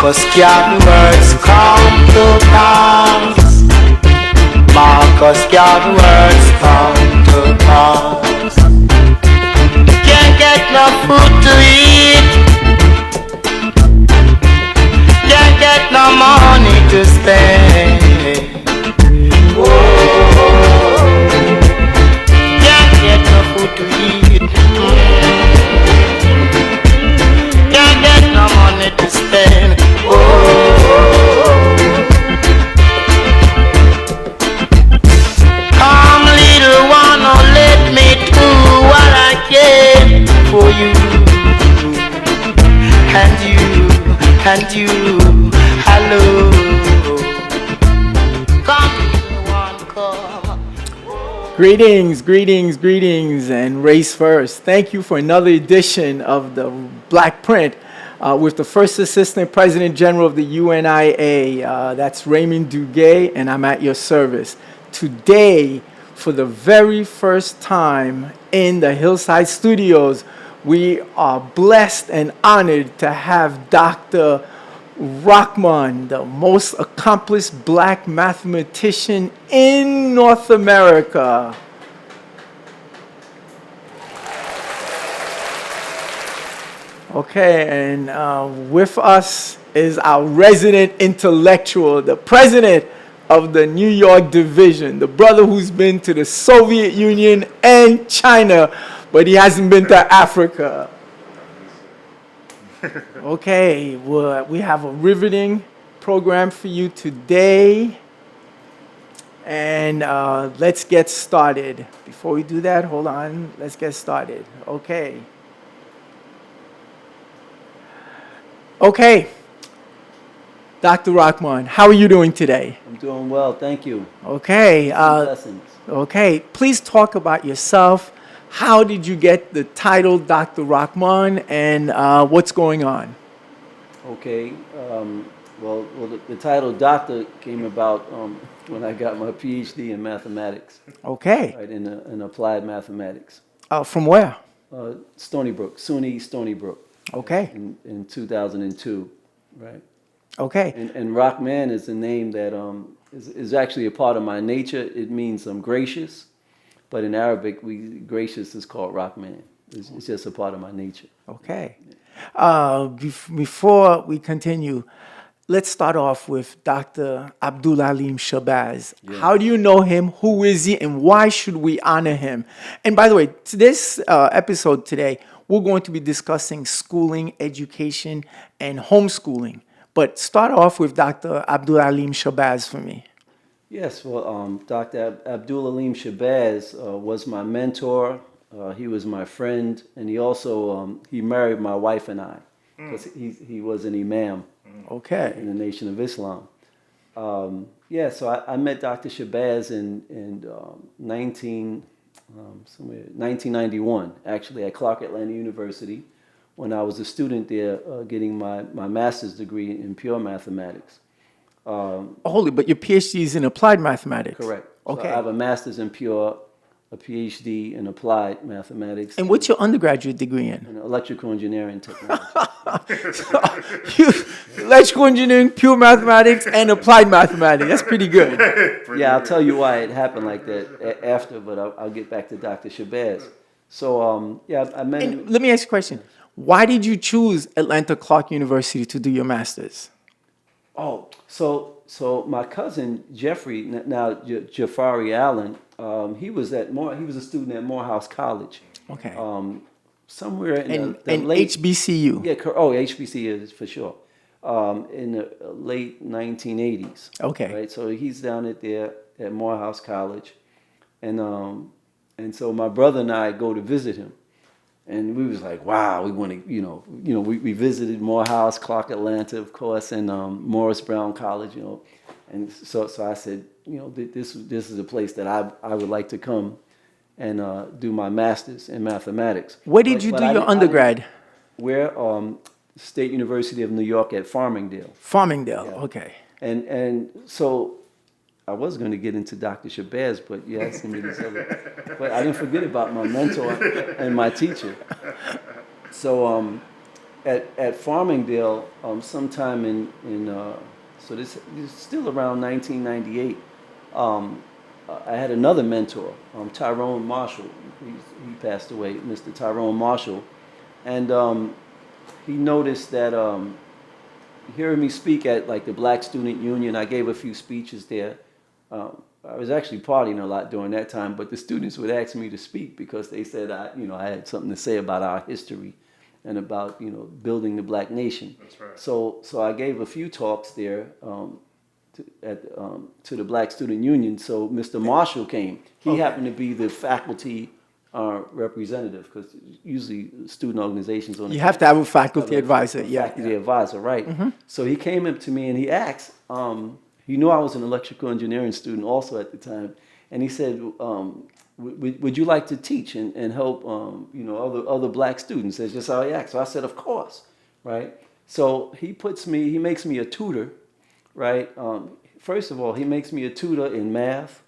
Marcus can words come to pass. Marcus can words come to pass. Can't get no food to eat. Can't get no money to spend. Whoa. Can't get no food to eat. Can't get no money to spend. Come little one, oh let me do what I can for you. And you, hello. Come little one, come. Greetings, and race first. Thank you for another edition of the Black Print with the First Assistant President General of the UNIA. That's Raymond Duguay, and I'm at your service. Today, for the very first time in the Hillside Studios, we are blessed and honored to have Dr. Rahman, the most accomplished black mathematician in North America. Okay, and with us is our resident intellectual, the president of the New York division, the brother who's been to the Soviet Union and China, but he hasn't been to Africa. Okay, well, we have a riveting program for you today. And let's get started. Before we do that, hold on. Let's get started. Okay. Dr. Rahman, how are you doing today? I'm doing well, thank you. Okay. Blessings. Okay, please talk about yourself. How did you get the title Dr. Rahman, and what's going on? Okay, well, the title doctor came about when I got my PhD in mathematics. Okay. Right, in applied mathematics. From where? Stony Brook, SUNY Stony Brook. Okay. In 2002, right? Okay. And Rahman is a name that is actually a part of my nature. It means I'm gracious. But in Arabic, gracious is called Rahman. It's just a part of my nature. Okay. Before we continue, let's start off with Dr. Abdul Alim Shabazz. Yeah. How do you know him? Who is he? And why should we honor him? And by the way, today's episode today, we're going to be discussing schooling, education, and homeschooling. But start off with Dr. Abdul Alim Shabazz for me. Yes, well, Dr. Abdul Alim Shabazz was my mentor. He was my friend, and he also he married my wife and I, because he was an imam. Okay. In the Nation of Islam. So I met Dr. Shabazz in 1991, actually at Clark Atlanta University, when I was a student there getting my master's degree in pure mathematics. But your PhD is in applied mathematics. Correct. Okay. So I have a master's in pure, a PhD in applied mathematics. And what's your undergraduate degree in? In electrical engineering technology. Electrical engineering, pure mathematics, and applied mathematics. That's pretty good. Yeah, I'll tell you why it happened like that after, but I'll get back to Dr. Shabazz. So, I met him. Let me ask you a question. Why did you choose Atlanta Clark University to do your master's? Oh, so my cousin Jeffrey, now Jafari Allen, he was a student at Morehouse College. Okay. Somewhere in the and late HBCU. Yeah. HBCU is for sure. In the late 1980s. Okay. Right. So he's down there at Morehouse College, and so my brother and I go to visit him. And we was like, wow, we want to, we visited Morehouse, Clark Atlanta, of course, and Morris Brown College, and so I said, this is a place that I would like to come and do my master's in mathematics. Where did you do your undergrad? State University of New York at Farmingdale. Farmingdale, Yeah. Okay. And so I was going to get into Dr. Shabazz, but you asked me this other. But I didn't forget about my mentor and my teacher. So at Farmingdale, sometime so this is still around 1998. I had another mentor, Tyrone Marshall. He passed away, Mr. Tyrone Marshall, and he noticed that hearing me speak at like the Black Student Union, I gave a few speeches there. I was actually partying a lot during that time, but the students would ask me to speak because they said I had something to say about our history and about building the Black nation. That's right. So I gave a few talks there to the Black Student Union. So Mr. Marshall came. He happened to be the faculty representative, because usually student organizations You have to have a faculty advisor. Faculty advisor, right? Mm-hmm. So he came up to me and he asked. He knew I was an electrical engineering student also at the time, and he said, would you like to teach and help other Black students? That's just how he asked. So I said, of course, right? So he makes me a tutor, right? First of all, he makes me a tutor in math.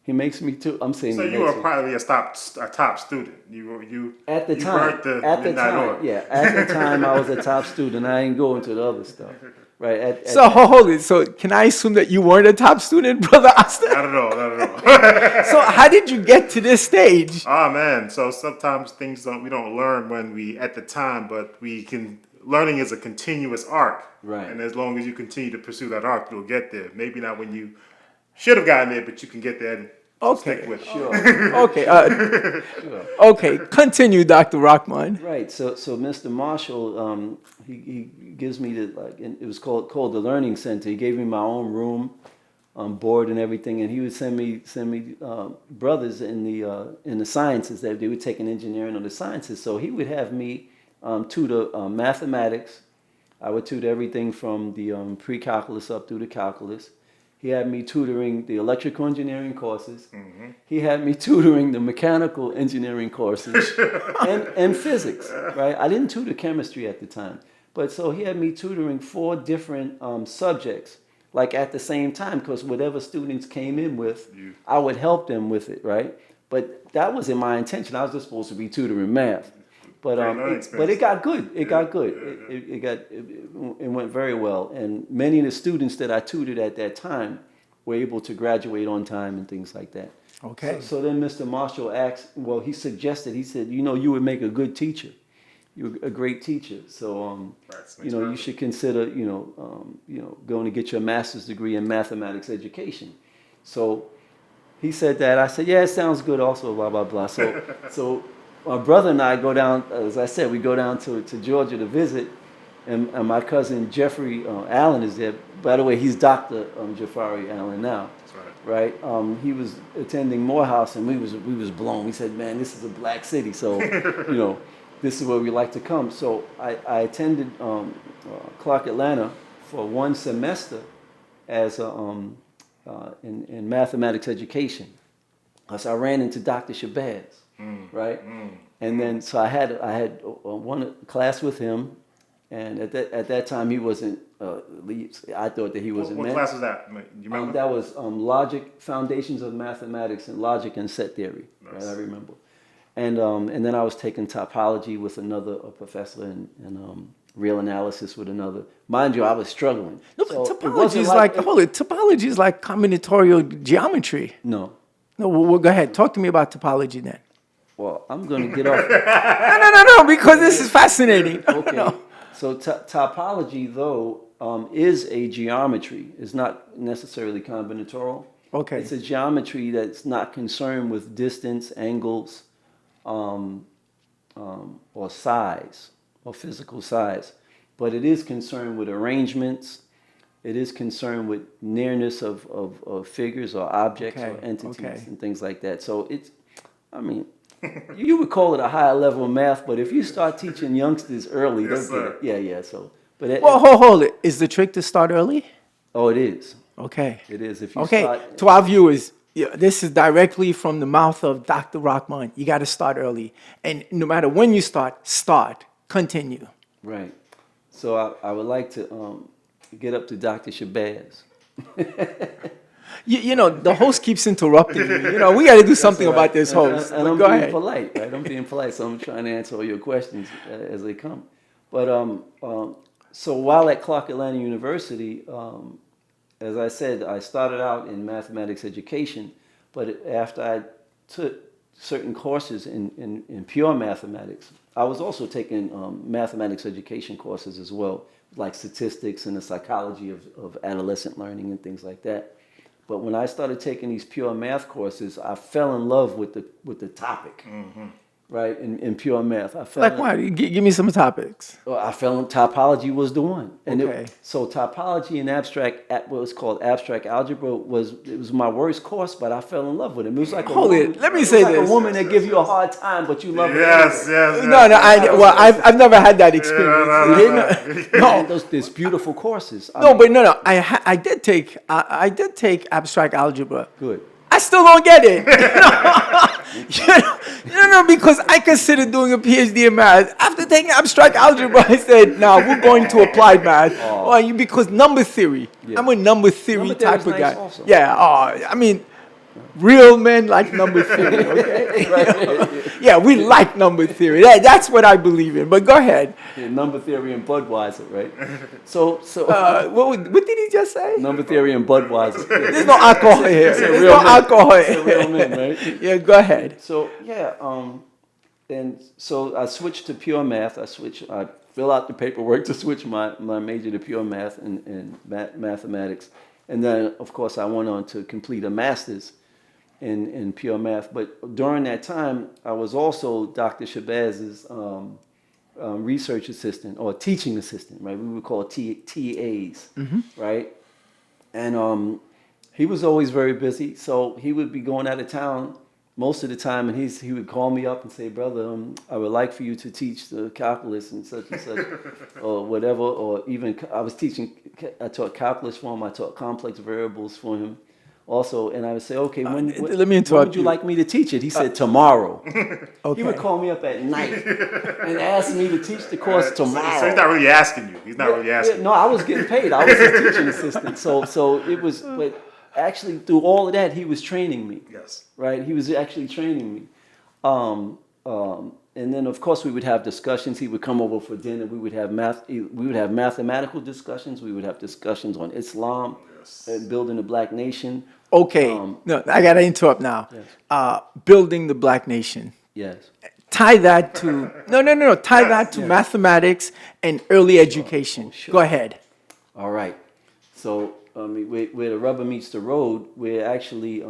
He makes me I'm saying. So you were probably a top student. You at the you time. At the time, yeah. At the time, I was a top student. I ain't going to the other stuff, right? So hold it. So can I assume that you weren't a top student, Brother Oster? Not at all. So how did you get to this stage? Oh man. So sometimes we don't learn when we at the time, but we can. Learning is a continuous arc, right? And as long as you continue to pursue that arc, you'll get there. Maybe not when you should have gotten there, but you can get there and stick with it. Sure. Okay. Okay. Continue, Dr. Rahman. Right. So Mr. Marshall, he gives me it was called the Learning Center. He gave me my own room, board and everything, and he would send me brothers in the sciences that they would take an engineering or the sciences. So he would have me tutor mathematics. I would tutor everything from the pre-calculus up through the calculus. He had me tutoring the electrical engineering courses. Mm-hmm. He had me tutoring the mechanical engineering courses and physics, right? I didn't tutor chemistry at the time. But so he had me tutoring 4 different subjects, like at the same time, because whatever students came in with, I would help them with it, right? But that wasn't my intention. I was just supposed to be tutoring math. But it got good. It got good. It went very well. And many of the students that I tutored at that time were able to graduate on time and things like that. Okay. So then Mr. Marshall asked, he said, you would make a good teacher. You're a great teacher. So, you should consider, going to get your master's degree in mathematics education. So he said that. I said, yeah, it sounds good also, blah, blah, blah. So my brother and I go down, as I said, we go down to Georgia to visit, and my cousin Jeffrey Allen is there. By the way, he's Dr. Jafari Allen now. That's right. Right? He was attending Morehouse, and we was blown. We said, man, this is a Black city, so, this is where we like to come. So I attended Clark Atlanta for 1 semester as in mathematics education. So I ran into Dr. Shabazz. Right, and then so I had one class with him, and at that time he wasn't. I thought that he wasn't. What class was that? You remember? That was logic, foundations of mathematics, and logic and set theory. Nice. Right, I remember, and then I was taking topology with another professor and real analysis with another. Mind you, I was struggling. No, but topology is like combinatorial geometry. No. Well, go ahead. Talk to me about topology then. Well, I'm going to get off. No, because this is fascinating. Okay. No. So topology, though, is a geometry. It's not necessarily combinatorial. Okay. It's a geometry that's not concerned with distance, angles, or size, or physical size. But it is concerned with arrangements. It is concerned with nearness of figures or objects or entities and things like that. So you would call it a higher level of math, but if you start teaching youngsters early, yes, they'll get it. Yeah. So, but hold it. Is the trick to start early? Oh, it is. Okay. It is. If you start, to our viewers, this is directly from the mouth of Dr. Rahman. You got to start early, and no matter when you start, continue. Right. So I would like to get up to Dr. Shabazz. The host keeps interrupting you. We got to do something about this host. And I'm go being ahead. polite, right? I'm being polite, so I'm trying to answer all your questions as they come. But so while at Clark Atlanta University, as I said, I started out in mathematics education, but after I took certain courses in pure mathematics, I was also taking mathematics education courses as well, like statistics and the psychology of adolescent learning and things like that. But when I started taking these pure math courses, I fell in love with the topic, right? In pure math, I fell Like what? Give me some topics. I fell in topology was the one, and Okay. so topology and what was called abstract algebra was my worst course, but I fell in love with it. It was like Hold it. Let me say like this. a woman that gives you a hard time, but you love Yes, it. yes, yes. No, I've never had that experience. No, there's beautiful courses. No. I did take abstract algebra. Good. I still don't get it. Because I considered doing a PhD in math. After taking abstract algebra, I said, "No, we're going to applied math." Well, because number theory. Yeah. I'm a number theory Number type theory's of nice guy. also. Yeah. Real men like number theory. Okay. Yeah, we like number theory. That's what I believe in. But go ahead. Yeah, number theory and Budweiser, right? So What did he just say? number theory and Budweiser. There's no alcohol here. There's real no men. alcohol It's a here. real men, right? Yeah, go ahead. So yeah, and so I switched to pure math. I fill out the paperwork to switch my major to pure math and mathematics, and then of course I went on to complete a master's in pure math. But during that time, I was also Dr. Shabazz's research assistant or teaching assistant, right? We would call TAs, right? And he was always very busy, so he would be going out of town most of the time, and he would call me up and say, "Brother, I would like for you to teach the calculus and such, or whatever." Or even I taught calculus for him. I taught complex variables for him, also. And I would say, "Okay, let me when interrupt would you like me to teach it?" He said, "Tomorrow." Okay. He would call me up at night and ask me to teach the course tomorrow. So he's not really asking you. He's not really asking you. No, I was getting paid. I was a teaching assistant. So it was, but actually through all of that, he was training me. Yes. Right? He was actually training me. And then of course we would have discussions. He would come over for dinner. We would have mathematical discussions. We would have discussions on Islam, and building the black nation. Okay. No, I got to interrupt now. Yes. Building the black nation. Yes. Tie that to Tie that to mathematics and early education. Sure. Go ahead. All right. So where the rubber meets the road, we're actually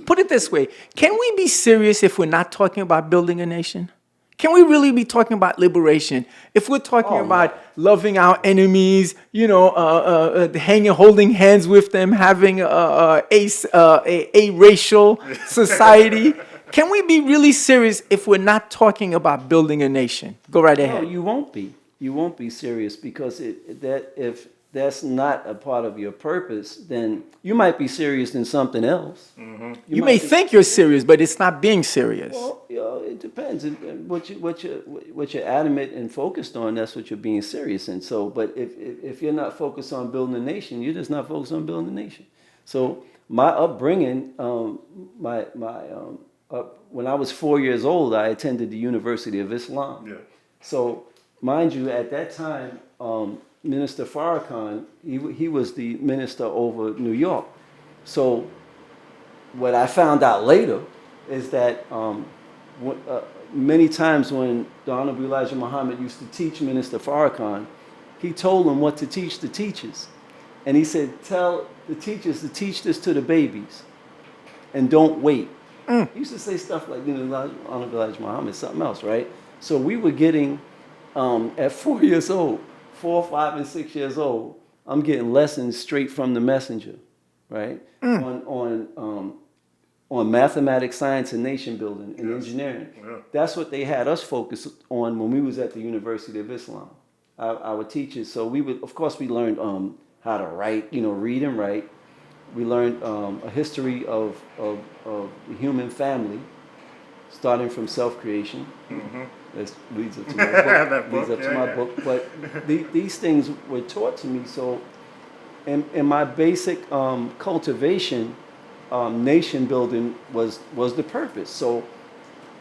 Put it this way: can we be serious if we're not talking about building a nation? Can we really be talking about liberation if we're talking about loving our enemies? Holding hands with them, having a racial society. Can we be really serious if we're not talking about building a nation? Go right ahead. No, you won't be. You won't be serious because if that's not a part of your purpose, then you might be serious in something else. Mm-hmm. You may think you're serious, but it's not being serious. Well, it depends. What you're adamant and focused on, that's what you're being serious in. So, but if you're not focused on building a nation, you're just not focused on building a nation. So, my upbringing, when I was 4 years old, I attended the University of Islam. Yeah. So, mind you, at that time, Minister Farrakhan, he was the minister over New York. So what I found out later is that many times when the Honorable Elijah Muhammad used to teach Minister Farrakhan, he told him what to teach the teachers. And he said, tell the teachers to teach this to the babies and don't wait. He used to say stuff like, Honorable Elijah Muhammad, something else, right? So we were getting, at 4 years old, 4, 5, and 6 years old, I'm getting lessons straight from the messenger, right? On mathematics, science, and nation building and engineering. Yeah. That's what they had us focus on when we was at the University of Islam. Our teachers. So we learned how to write, read and write. We learned a history of the human family, starting from self-creation. Mm-hmm. That leads up to my book. But these things were taught to me. So in my basic cultivation, nation building was the purpose. So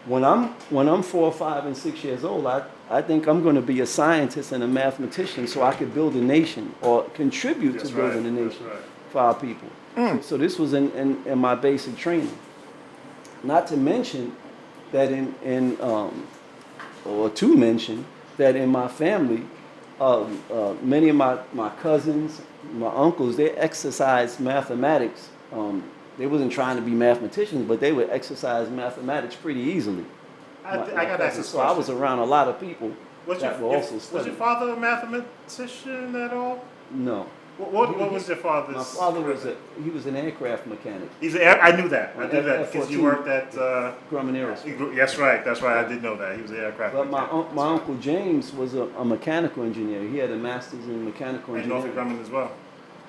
when I'm 4, 5, and 6 years old, I think I'm going to be a scientist and a mathematician so I could build a nation or contribute That's to building a right. That's nation right. for our people. So this was in my basic training. Not to mention that or to mention that in my family, many of my cousins, my uncles, they exercised mathematics. They wasn't trying to be mathematicians, but they would exercise mathematics pretty easily. I got to ask this So I was question. around a lot of people Was that were also was your studying. father a mathematician at all? No. What was your father's? My father he was an aircraft mechanic. I knew that. I knew that because you F-14 worked at. Grumman Aerospace. That's right. That's right. I did know that he was an aircraft But mechanic. my Uncle James was a mechanical engineer. He had a master's in mechanical And engineering. Northrop Grumman as well.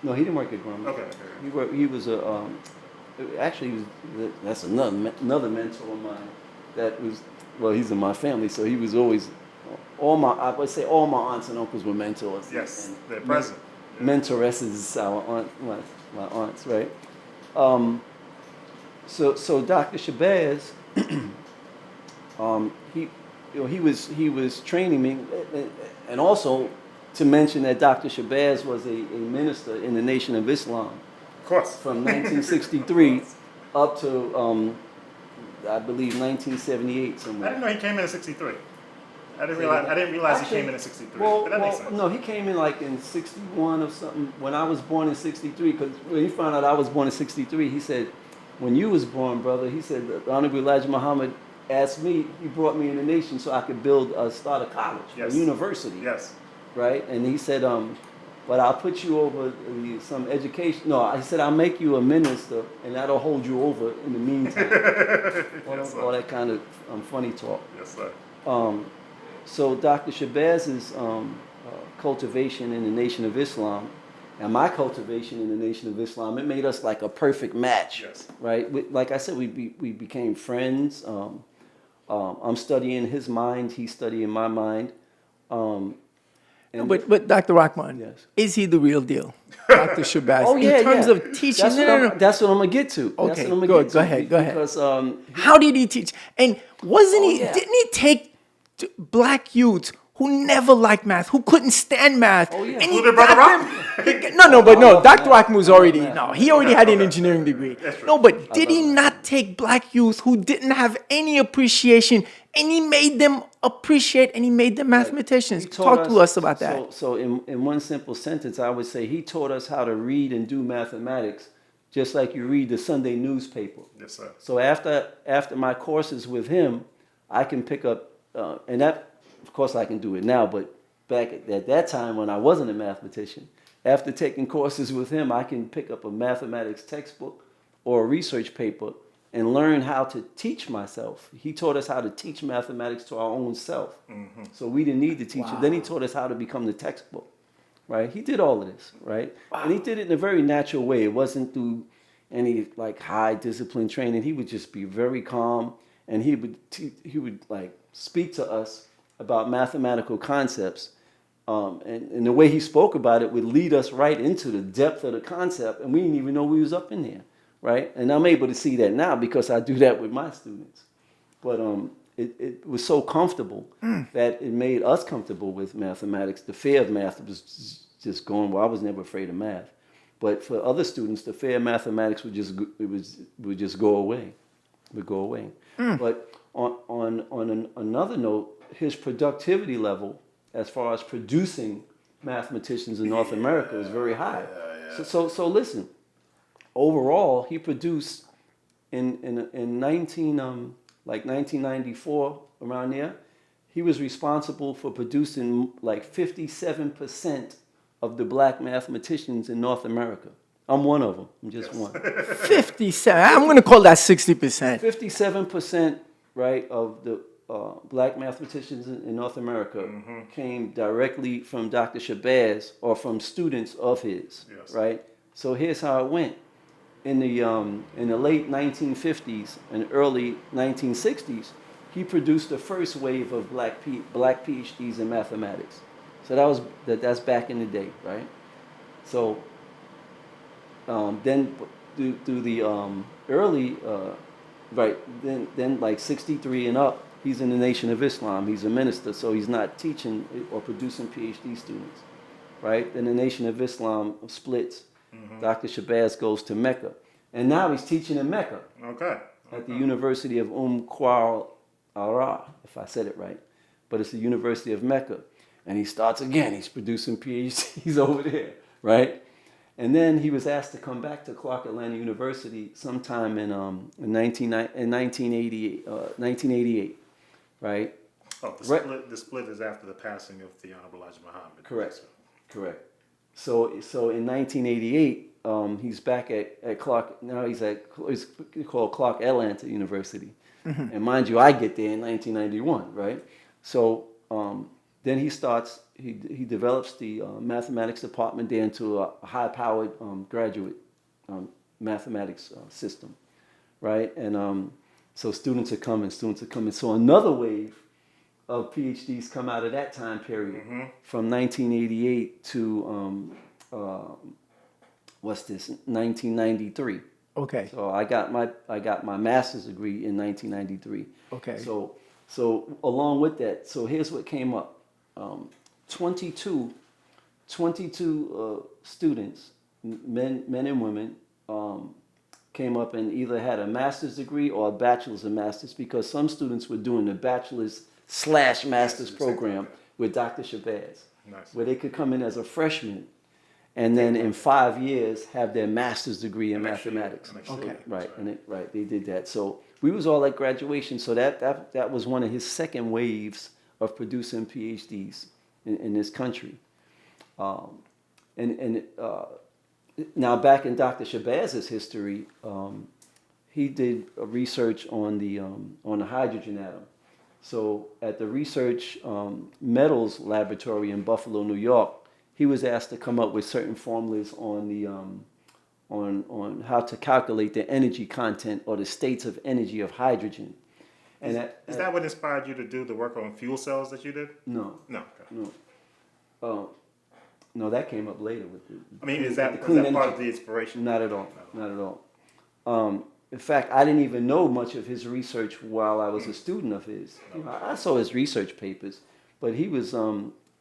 No, he didn't work at Grumman. Okay. He was a actually that's another mentor of mine that was, well, he's in my family, so he was always I would say all my aunts and uncles were mentors. Yes, and they're present. Mentoresses, my aunts, right? So Dr. Shabazz, he was training me, and also to mention that Dr. Shabazz was a minister in the Nation of Islam Of course. from 1963 up to I believe 1978 I somewhere. didn't know he came in '63. I didn't realize he came in '63. But that makes sense. No, he came in like in 61 or something. When I was born in 63, because when he found out I was born in 63, he said, when you was born, brother, he said, the Honorable Elijah Muhammad asked me, he brought me in the nation so I could start a college, Yes. a university. Yes. Right? And he said, but I'll put you over some education. No, he said, I'll make you a minister, and that'll hold you over in the meantime. Yes, all that kind of funny talk. Yes, sir. So Dr. Shabaz's cultivation in the Nation of Islam and my cultivation in the Nation of Islam, it made us like a perfect match, Yes. right? Like I said, we became friends. I'm studying his mind, he's studying my mind. But Dr. Rahman, Yes. is he the real deal? Dr. Shabazz, Oh yeah, in terms yeah. of teaching? That's what I'm gonna get to. That's Okay, what I'm gonna good. get Go to. ahead. Go ahead. Because How did he teach? And wasn't he? yeah. Didn't he take black youths who never liked math, who couldn't stand math? Oh, yeah. And he Including Brother got Rock? them. No. Dr. Rahman was I love already math. he already had an engineering degree. That's true. No, but did love he math. not take black youth who didn't have any appreciation, and he made them appreciate, and he made them mathematicians? He taught Talk to us about that. So in one simple sentence, I would say he taught us how to read and do mathematics, just like you read the Sunday newspaper. Yes, sir. So after my courses with him, I can pick up, and that, of course, I can do it now. But back at that time when I wasn't a mathematician, after taking courses with him, I can pick up a mathematics textbook or a research paper and learn how to teach myself. He taught us how to teach mathematics to our own self. Mm-hmm. So we didn't need the teacher. Then he taught us how to become the textbook, right? He did all of this, right? And he did it in a very natural way. It wasn't through any like high discipline training. He would just be very calm, and he would like speak to us about mathematical concepts. And the way he spoke about it would lead us right into the depth of the concept, and we didn't even know we was up in there, right? And I'm able to see that now because I do that with my students. But it was so comfortable that it made us comfortable with mathematics. The fear of math was just going. Well, I was never afraid of math, but for other students, the fear of mathematics would just go away, But on another note, his productivity level, as far as producing mathematicians in North America, is very high. So listen. Overall, he produced in 1994, around there, he was responsible for producing like 57% of the black mathematicians in North America. I'm one of them. I'm just one. 57. I'm going to call that 60%. 57%, right, of the black mathematicians in North America came directly from Dr. Shabazz or from students of his, right? So here's how it went. In the late 1950s and early 1960s, he produced the first wave of black PhDs in mathematics. So that's back in the day, right? So then through the early right. Then like 63 and up, he's in the Nation of Islam. He's a minister, so he's not teaching or producing PhD students, right? Then the Nation of Islam splits. Dr. Shabazz goes to Mecca, and now he's teaching in Mecca. Okay. At the University of Qura Ara, if I said it right, but it's the University of Mecca, and he starts again. He's producing PhDs over there, right? And then he was asked to come back to Clark Atlanta University sometime in 1988, right? Oh, the split is after the passing of the Honorable Elijah Muhammad. Correct. So in 1988, he's back at Clark. Now it's called Clark Atlanta University, and mind you, I get there in 1991, right? So then he starts. He develops the mathematics department there into a high-powered graduate mathematics system, right? And so students are coming. So another wave of PhDs come out of that time period from 1988 to what's this? 1993. Okay. So I got my master's degree in 1993. Okay. So along with that, so here's what came up. 22 students, men and women, came up and either had a master's degree or a bachelor's and master's, because some students were doing the bachelor's/master's program with Dr. Shabazz, where they could come in as a freshman and then in 5 years have their master's degree in mathematics. Okay. Right, they did that. So we was all at graduation. So that was one of his second waves of producing PhDs in this country. Now back in Dr. Shabazz's history, he did a research on the hydrogen atom. So at the research metals laboratory in Buffalo, New York, he was asked to come up with certain formulas on the on how to calculate the energy content or the states of energy of hydrogen. And is that what inspired you to do the work on fuel cells that you did? No. Okay. No, that came up later with the. I mean, is that part of the inspiration? Not at all. Not at all. In fact, I didn't even know much of his research while I was a student of his. You know, I saw his research papers, but he was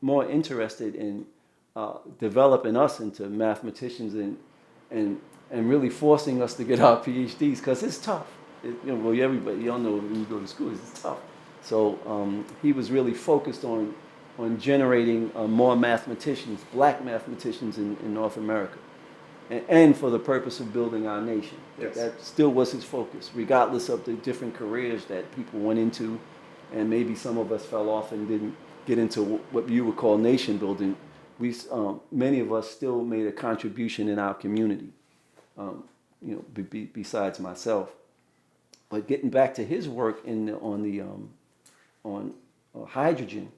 more interested in developing us into mathematicians and really forcing us to get our PhDs, because it's tough. Everybody, y'all know when you go to school, it's tough. So he was really focused on generating more mathematicians, black mathematicians in North America, and for the purpose of building our nation. Yes. That still was his focus, regardless of the different careers that people went into, and maybe some of us fell off and didn't get into what you would call nation building. Many of us still made a contribution in our community, besides myself. But getting back to his work on hydrogen,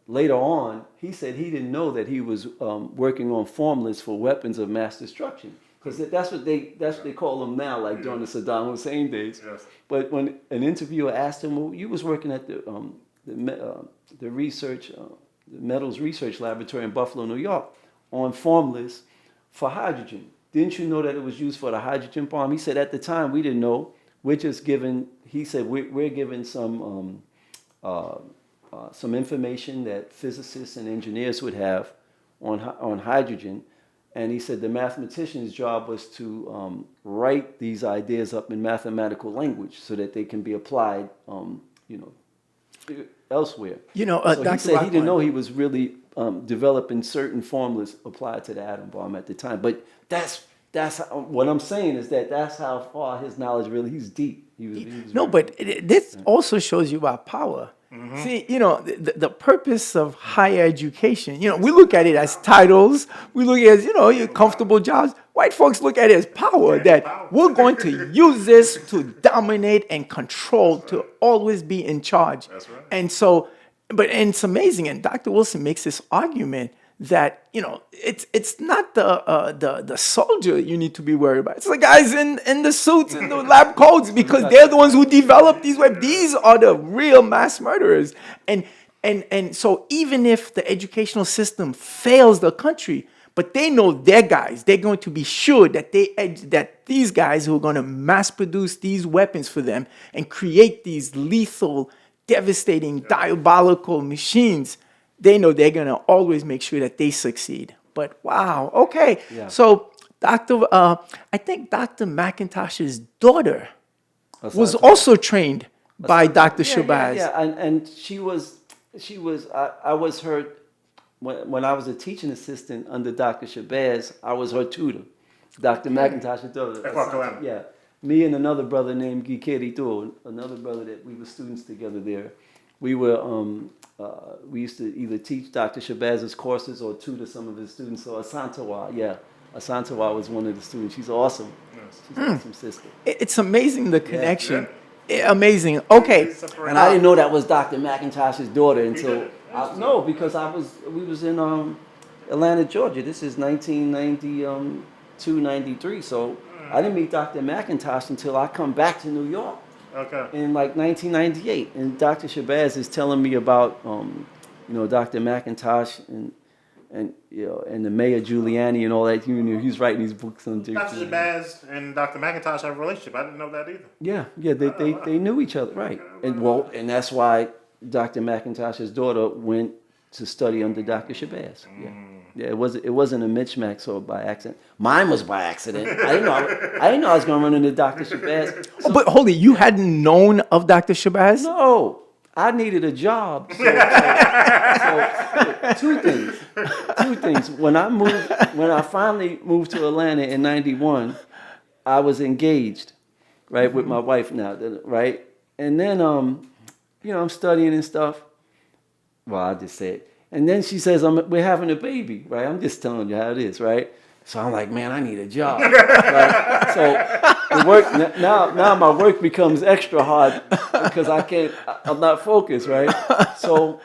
later on, he said he didn't know that he was working on formulas for weapons of mass destruction, because that's what they call them now, like during the Saddam Hussein days. Yes. But when an interviewer asked him, "Well, you was working at the metals research laboratory in Buffalo, New York, on formulas for hydrogen. Didn't you know that it was used for the hydrogen bomb?" He said, "At the time, we didn't know. We're just given," he said, we're given some information that physicists and engineers would have on hydrogen. And he said the mathematician's job was to write these ideas up in mathematical language so that they can be applied, elsewhere. So Dr. he said he didn't know Rahman, he was really developing certain formulas applied to the atom bomb at the time. But that's what I'm saying is that's how far his knowledge really. He's deep. He was No, but this also shows you about power. See, the purpose of higher education, we look at it as titles. We look at it as, your comfortable jobs. White folks look at it as power, that we're going to use this to dominate and control, to always be in charge. That's right. And so, and it's amazing. And Dr. Wilson makes this argument that, it's not the soldier you need to be worried about. It's the guys in the suits and the lab coats, because they're the ones who develop these weapons. These are the real mass murderers. And so even if the educational system fails the country, But they know their guys. They're going to be sure that that these guys who are going to mass produce these weapons for them and create these lethal, devastating, diabolical machines, they know they're going to always make sure that they succeed. But wow, okay. Yeah. So I think Dr. McIntosh's daughter was Asante. also trained by Dr. Yeah, Shabazz. yeah. And she was I was her when I was a teaching assistant under Dr. Shabazz, I was her tutor. Dr. McIntosh's daughter. At Park Yeah. Me and another brother named Gikeri Thor, another brother that we were students together there. We were we used to either teach Dr. Shabazz's courses or tutor some of his students. So Asantawa was one of the students. She's awesome. She's an awesome sister. It's amazing the connection. Amazing. Okay. And I didn't know that was Dr. McIntosh's daughter until no, because we was in Atlanta, Georgia. This is 1992, 93. So I didn't meet Dr. McIntosh until I come back to New York. Okay. In like 1998, and Dr. Shabazz is telling me about Dr. McIntosh and the Mayor Giuliani and all that. He's writing these books on Dr. Shabazz and Dr. McIntosh have a relationship. I didn't know that either. Yeah, they knew each other, right? And that's why Dr. McIntosh's daughter went to study under Dr. Shabazz. Yeah, it wasn't a mismatch or by accident. Mine was by accident. I didn't know I was going to run into Dr. Shabazz. Oh, but hold it, you hadn't known of Dr. Shabazz? No, I needed a job. So two things. When I finally moved to Atlanta in '91, I was engaged, right, with my wife now, right? And then, I'm studying and stuff. Well, I just said. And then she says, we're having a baby, right? I'm just telling you how it is, right? So I'm like, man, I need a job. Right? So the work now my work becomes extra hard because I'm not focused, right? So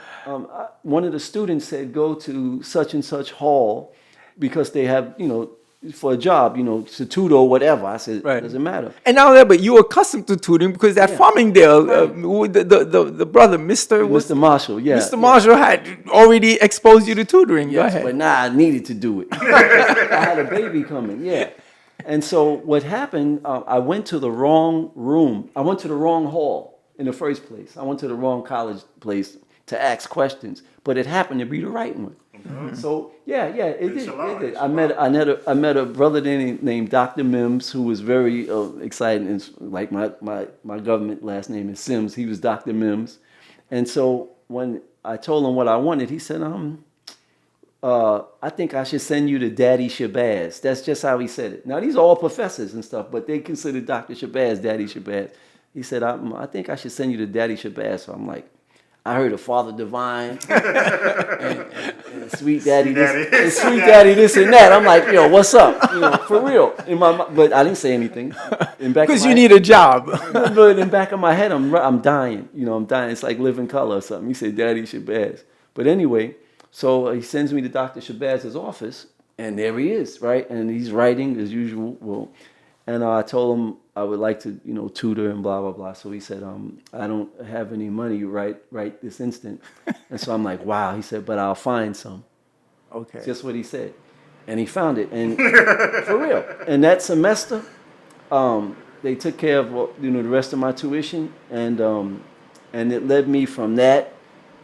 one of the students said, go to such and such hall because they have, for a job, to tutor or whatever. I said, Right. It doesn't matter. And now that, but you were accustomed to tutoring because at Farmingdale, the brother, Mr. Marshall, yeah. Mr. Marshall had already exposed you to tutoring. Go Yes, ahead. but I needed to do it. I had a baby coming, yeah. And so what happened, I went to the wrong room. I went to the wrong hall in the first place. I went to the wrong college place to ask questions, but it happened to be the right one. Mm-hmm. So it did. I met a brother named Dr. Mims who was very exciting. And like my government last name is Sims. He was Dr. Mims, and so when I told him what I wanted, he said, I think I should send you to Daddy Shabazz. That's just how he said it. Now these are all professors and stuff, but they consider Dr. Shabazz Daddy Shabazz. He said, I think I should send you to Daddy Shabazz. So I'm like, I heard of Father Divine and Sweet Daddy this and Sweet Daddy this and that. I'm like, yo, what's up? For real. But I didn't say anything. Because you need a job. But in the back of my head, I'm dying. I'm dying. It's like Living Color or something. He said, Daddy Shabazz. But anyway, so he sends me to Dr. Shabazz's office, and there he is, right? And he's writing as usual. Well, and I told him I would like to, tutor and blah, blah, blah. So he said, I don't have any money right this instant. And so I'm like, wow. He said, but I'll find some. Okay. Just what he said. And he found it. And for real. And that semester, they took care of, the rest of my tuition. And it led me from that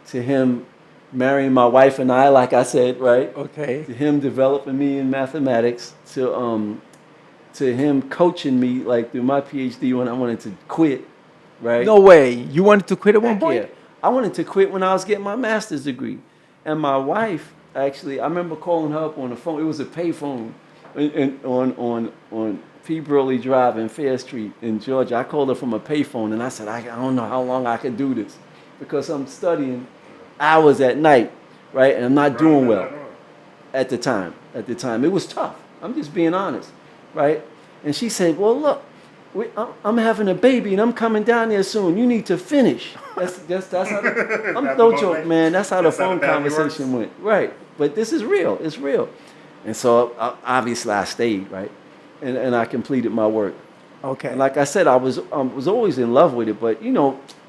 to him marrying my wife and I, like I said, right? Okay. To him developing me in mathematics, to him coaching me like through my PhD when I wanted to quit, right? No way. You wanted to quit at one point? Yeah. I wanted to quit when I was getting my master's degree. And my wife, actually, I remember calling her up on the phone. It was a pay phone on P. Burley Drive in Fair Street in Georgia. I called her from a pay phone and I said, I don't know how long I could do this because I'm studying hours at night, right? And I'm not doing well at the time. It was tough. I'm just being honest. Right? And she said, well, look, I'm having a baby and I'm coming down there soon. You need to finish. That's how no joke, man. That's how the phone conversation went. Right. But this is real. It's real. And so obviously I stayed, right? And I completed my work. Okay. And like I said, I was always in love with it. But,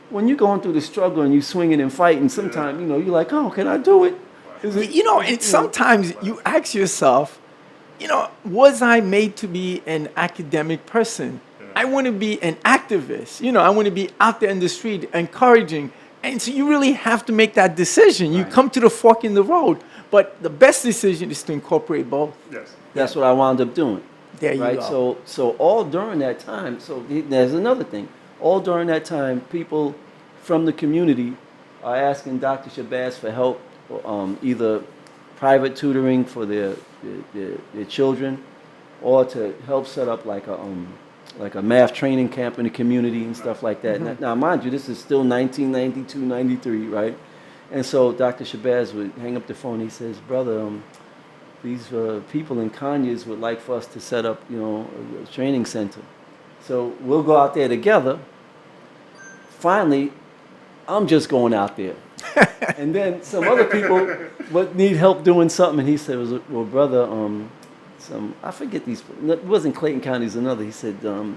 when you're going through the struggle and you're swinging and fighting, sometimes, you're like, oh, can I do it? You know, and sometimes you ask yourself, you know, was I made to be an academic person? I want to be an activist. You know, I want to be out there in the street encouraging. And so you really have to make that decision. You come to the fork in the road. But the best decision is to incorporate both. Yes. That's what I wound up doing. There you Right. go. So all during that time. So there's another thing. All during that time, people from the community are asking Dr. Shabazz for help, either private tutoring for their children, or to help set up like a math training camp in the community and stuff like that. Now, mind you, this is still 1992, 93, right? And so Dr. Shabazz would hang up the phone. He says, "Brother, these people in Conyers would like for us to set up, you know, a training center. So we'll go out there together." Finally, I'm just going out there. And then some other people would need help doing something. And he said, "Well, brother, I forget these, it wasn't Clayton County, it's another." He said, "The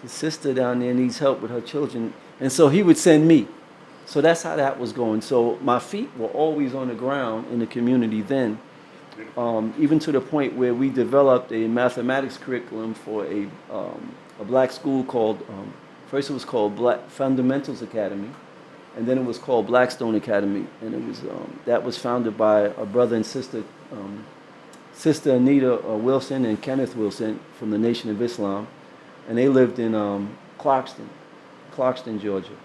sister down there needs help with her children." And so he would send me. So that's how that was going. So my feet were always on the ground in the community then, even to the point where we developed a mathematics curriculum for a black school called, first it was called Black Fundamentals Academy, and then it was called Blackstone Academy. And it was that was founded by a brother and sister, Sister Anita Wilson and Kenneth Wilson from the Nation of Islam, and they lived in Clarkston, Georgia.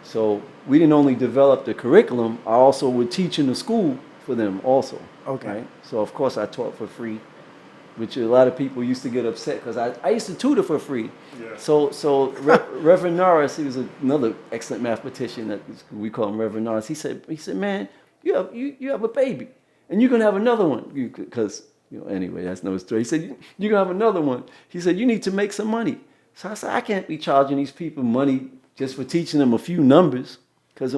So we didn't only develop the curriculum, I also would teach in the school for them also. Okay. Right? So of course I taught for free, which a lot of people used to get upset because I used to tutor for free. Yeah. So Reverend Norris, he was another excellent mathematician that we call him Reverend Norris. He said, "Man, you have a baby, and you're gonna have another one because anyway, that's no story." He said, "You're gonna have another one." He said, "You need to make some money." So I said, "I can't be charging these people money just for teaching them a few numbers, because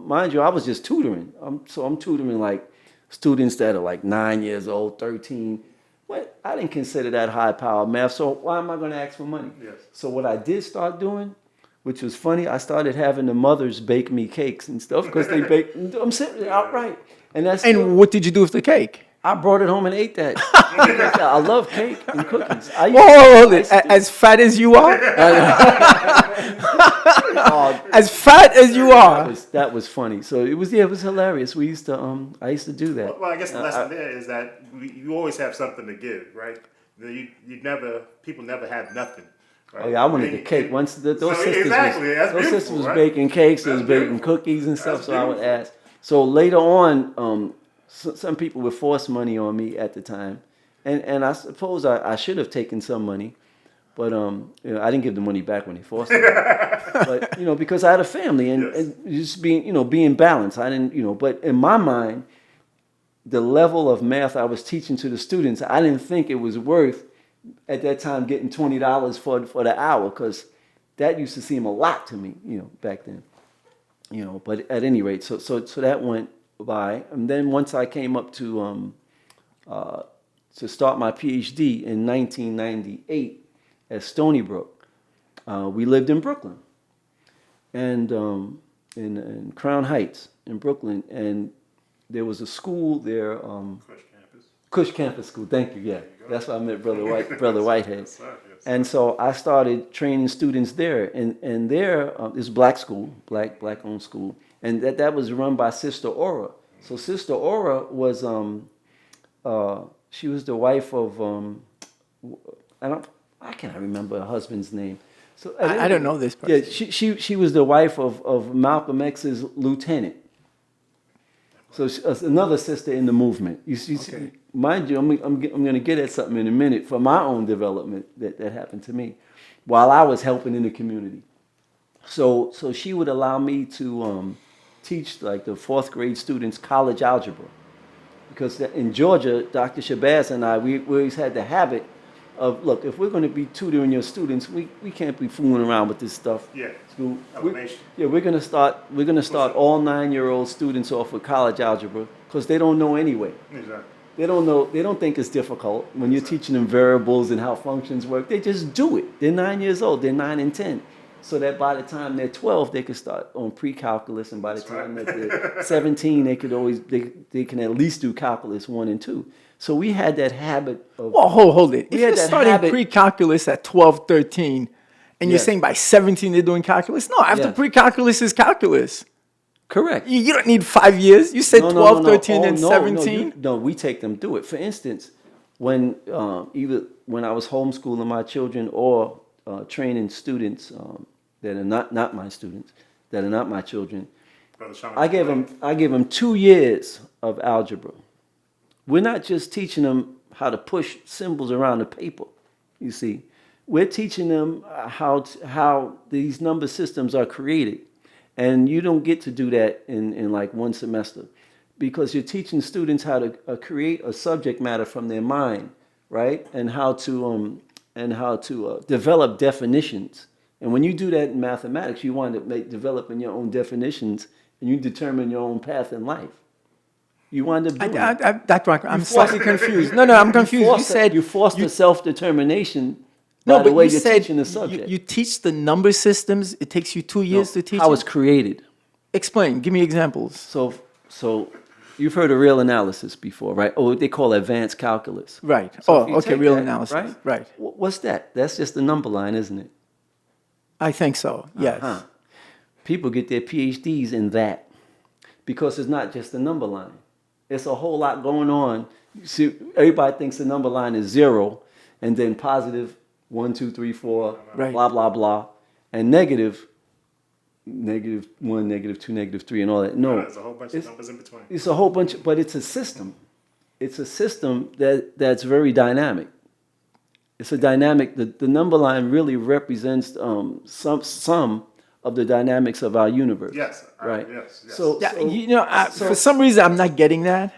mind you, I was just tutoring. I'm tutoring like students that are like 9 years old, 13. What? I didn't consider that high power math. So why am I going to ask for money?" Yes. So what I did start doing, which was funny, I started having the mothers bake me cakes and stuff because they bake. I'm sitting outright, and that's. And what did you do with the cake? I brought it home and ate that. I love cake and cookies. As fat as you are? As fat as you are. That was funny. So it was hilarious. We used to I used to do that. Well, I guess the lesson there is that you always have something to give, right? People never have nothing. Right? Oh yeah, I wanted the cake. Once those sisters that's was baking cakes, they was baking cookies and stuff. So I would ask. So later on, some people would force money on me at the time, and I suppose I should have taken some money, but I didn't give the money back when they forced me. But because I had a family and just being balanced. I didn't but in my mind, the level of math I was teaching to the students, I didn't think it was worth at that time getting $20 for the hour, because that used to seem a lot to me, back then. But at any rate, so that went by, and then once I came up to start my PhD in 1998 at Stony Brook, we lived in Brooklyn, and in Crown Heights in Brooklyn, and there was a school there. Cush Campus School. Thank you. Yeah, that's what I meant, Brother Whitehead. Yes, sir. And so I started training students there, and there is black school, black-owned school, and that was run by Sister Aura. So Sister Aura was she was the wife of I cannot remember her husband's name. So I don't know this person. Yeah, she was the wife of Malcolm X's lieutenant. So another sister in the movement. You see, okay. Mind you, I'm going to get at something in a minute for my own development that happened to me while I was helping in the community. So she would allow me to teach like the 4th grade students college algebra, because in Georgia, Dr. Shabazz and I, we always had the habit of, look, if we're going to be tutoring your students, we can't be fooling around with this stuff. Yeah. We're going to start all 9-year-old students off with college algebra, because they don't know anyway. Exactly. They don't know. They don't think it's difficult when you're teaching them variables and how functions work. They just do it. They're 9 years old. They're 9 and 10. so that by the time they're 12, they could start on pre-calculus, and by the time that they're 17, they can at least do calculus 1 and 2. So we had that habit of. Well, hold it. If We you're had that starting habit- pre-calculus at 12, 13, and you're Yes. saying by 17 they're doing calculus, no, after Yes. pre-calculus is calculus. Correct. You don't need 5 years. You said 12, 13, and 17. No, we take them through it. For instance, when either when I was homeschooling my children or training students that are not my students, that are not my children, Brother Sean, I gave them 2 years of algebra. We're not just teaching them how to push symbols around the paper. You see, we're teaching them how these number systems are created. And you don't get to do that in like one semester, because you're teaching students how to create a subject matter from their mind, right? And how to develop definitions. And when you do that in mathematics, you wind up developing your own definitions, and you determine your own path in life. You wind up doing it. Dr. Rahman, I'm slightly confused. No, I'm confused. You said you foster self-determination. no, by the but way you you're said teaching the subject. you teach the number systems. It takes you 2 years to teach how it? it's created. Explain. Give me examples. So you've heard of real analysis before, right? Oh, they call it advanced calculus. Right. So if you Okay. take Real that, analysis. Right. What's that? That's just a number line, isn't it? I think so. Yes. Uh-huh. People get their PhDs in that because it's not just a number line. It's a whole lot going on. You see, everybody thinks the number line is 0, and then positive 1, 2, 3, 4, Right. blah blah blah, and negative -1, -2, -3, and all that. No, there's a whole bunch of numbers in between. it's a whole bunch, but it's a system. It's a system that's very dynamic. It's a dynamic. The number line really represents some of the dynamics of our universe. Yes, right. yes. So, Yeah, for some reason, I'm not getting that.